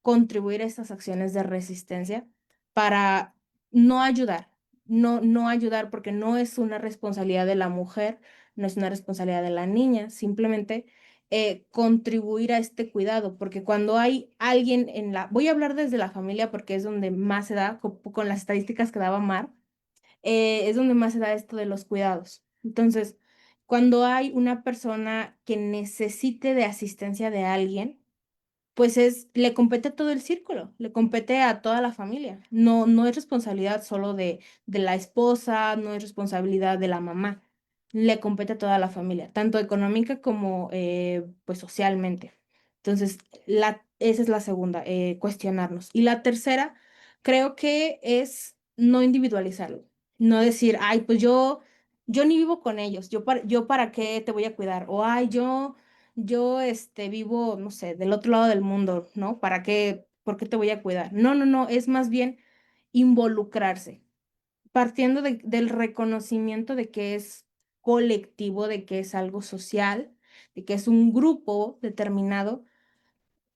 contribuir a estas acciones de resistencia, para no ayudar, no ayudar porque no es una responsabilidad de la mujer, no es una responsabilidad de la niña, simplemente contribuir a este cuidado, porque cuando hay alguien voy a hablar desde la familia porque es donde más se da, con las estadísticas que daba Mar, es donde más se da esto de los cuidados. Entonces, cuando hay una persona que necesite de asistencia de alguien, pues le compete a todo el círculo, le compete a toda la familia. No es responsabilidad solo de la esposa, no es responsabilidad de la mamá, le compete a toda la familia, tanto económica como pues socialmente. Entonces, esa es la segunda, cuestionarnos. Y la tercera, creo que es no individualizarlo, no decir, ay, pues yo ni vivo con ellos, yo para qué te voy a cuidar, o ay, yo vivo, no sé, del otro lado del mundo, ¿no? ¿Para qué? ¿Por qué te voy a cuidar? No, es más bien involucrarse, partiendo del reconocimiento de que es colectivo, de que es algo social, de que es un grupo determinado,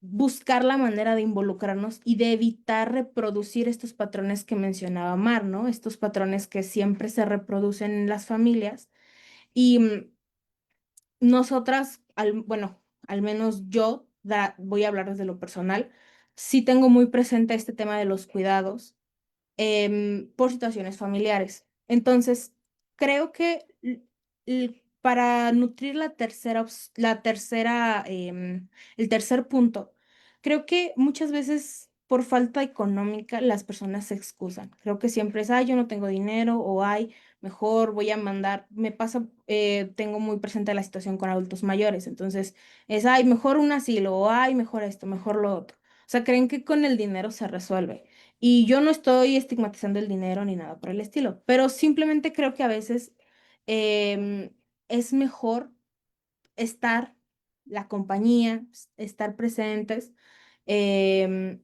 buscar la manera de involucrarnos y de evitar reproducir estos patrones que mencionaba Mar, ¿no? Estos patrones que siempre se reproducen en las familias. Y nosotras, bueno, al menos yo, voy a hablar desde lo personal, sí tengo muy presente este tema de los cuidados por situaciones familiares. Entonces, creo que para nutrir el tercer punto, creo que muchas veces por falta económica las personas se excusan. Creo que siempre es, ay, yo no tengo dinero o ay, mejor voy a mandar, me pasa, tengo muy presente la situación con adultos mayores, entonces es, ay, mejor un asilo o ay, mejor esto, mejor lo otro. O sea, creen que con el dinero se resuelve. Y yo no estoy estigmatizando el dinero ni nada por el estilo, pero simplemente creo que a veces em, es mejor estar, la compañía, estar presentes, em,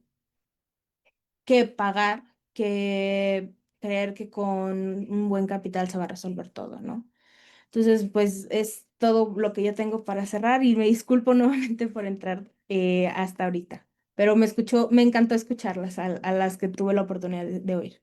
que pagar, que creer que con un buen capital se va a resolver todo, ¿no? Entonces, pues es todo lo que yo tengo para cerrar y me disculpo nuevamente por entrar hasta ahorita, pero me encantó escucharlas a las que tuve la oportunidad de oír.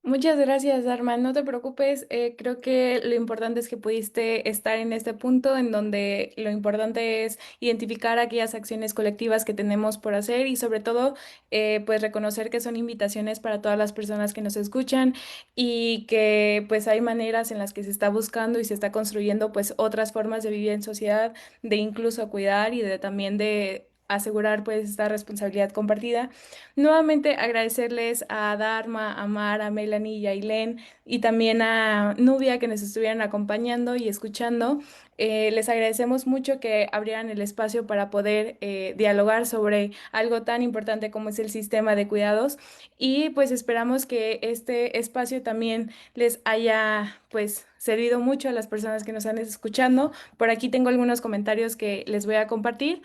Muchas gracias, Arma. No te preocupes. Creo que lo importante es que pudiste estar en este punto en donde lo importante es identificar aquellas acciones colectivas que tenemos por hacer y sobre todo, pues reconocer que son invitaciones para todas las personas que nos escuchan y que pues hay maneras en las que se está buscando y se está construyendo pues otras formas de vivir en sociedad, de incluso cuidar y de también de asegurar pues esta responsabilidad compartida. Nuevamente agradecerles a Dharma, a Mar, a Melanie y a Ailén y también a Nubia que nos estuvieran acompañando y escuchando. Les agradecemos mucho que abrieran el espacio para poder dialogar sobre algo tan importante como es el sistema de cuidados y pues esperamos que este espacio también les haya pues servido mucho a las personas que nos están escuchando. Por aquí tengo algunos comentarios que les voy a compartir.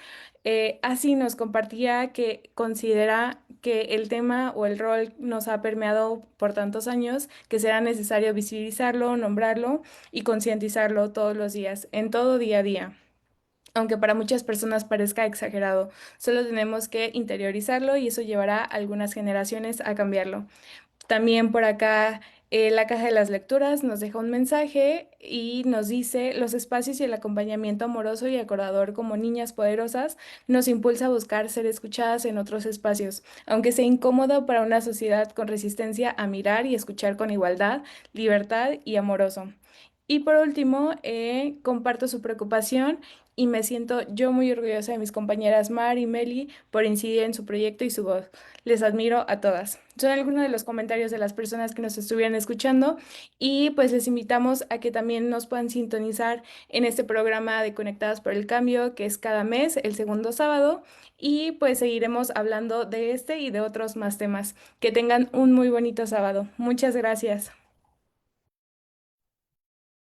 Así nos compartía que considera que el tema o el rol nos ha permeado por tantos años que será necesario visibilizarlo, nombrarlo y concientizarlo todos los días, en todo día a día. aunque para muchas personas parezca exagerado. Solo tenemos que interiorizarlo y eso llevará a algunas generaciones a cambiarlo. También por acá la caja de las lecturas nos deja un mensaje y nos dice, los espacios y el acompañamiento amoroso y acordador como niñas poderosas nos impulsa a buscar ser escuchadas en otros espacios, aunque sea incómodo para una sociedad con resistencia a mirar y escuchar con igualdad, libertad y amoroso. Y por último, comparto su preocupación y me siento yo muy orgullosa de mis compañeras Mar y Meli por incidir en su proyecto y su voz. Les admiro a todas. Son algunos de los comentarios de las personas que nos estuvieran escuchando y pues les invitamos a que también nos puedan sintonizar en este programa de Conectadas por el Cambio, que es cada mes, el segundo sábado, y pues seguiremos hablando de este y de otros más temas. Que tengan un muy bonito sábado. Muchas gracias.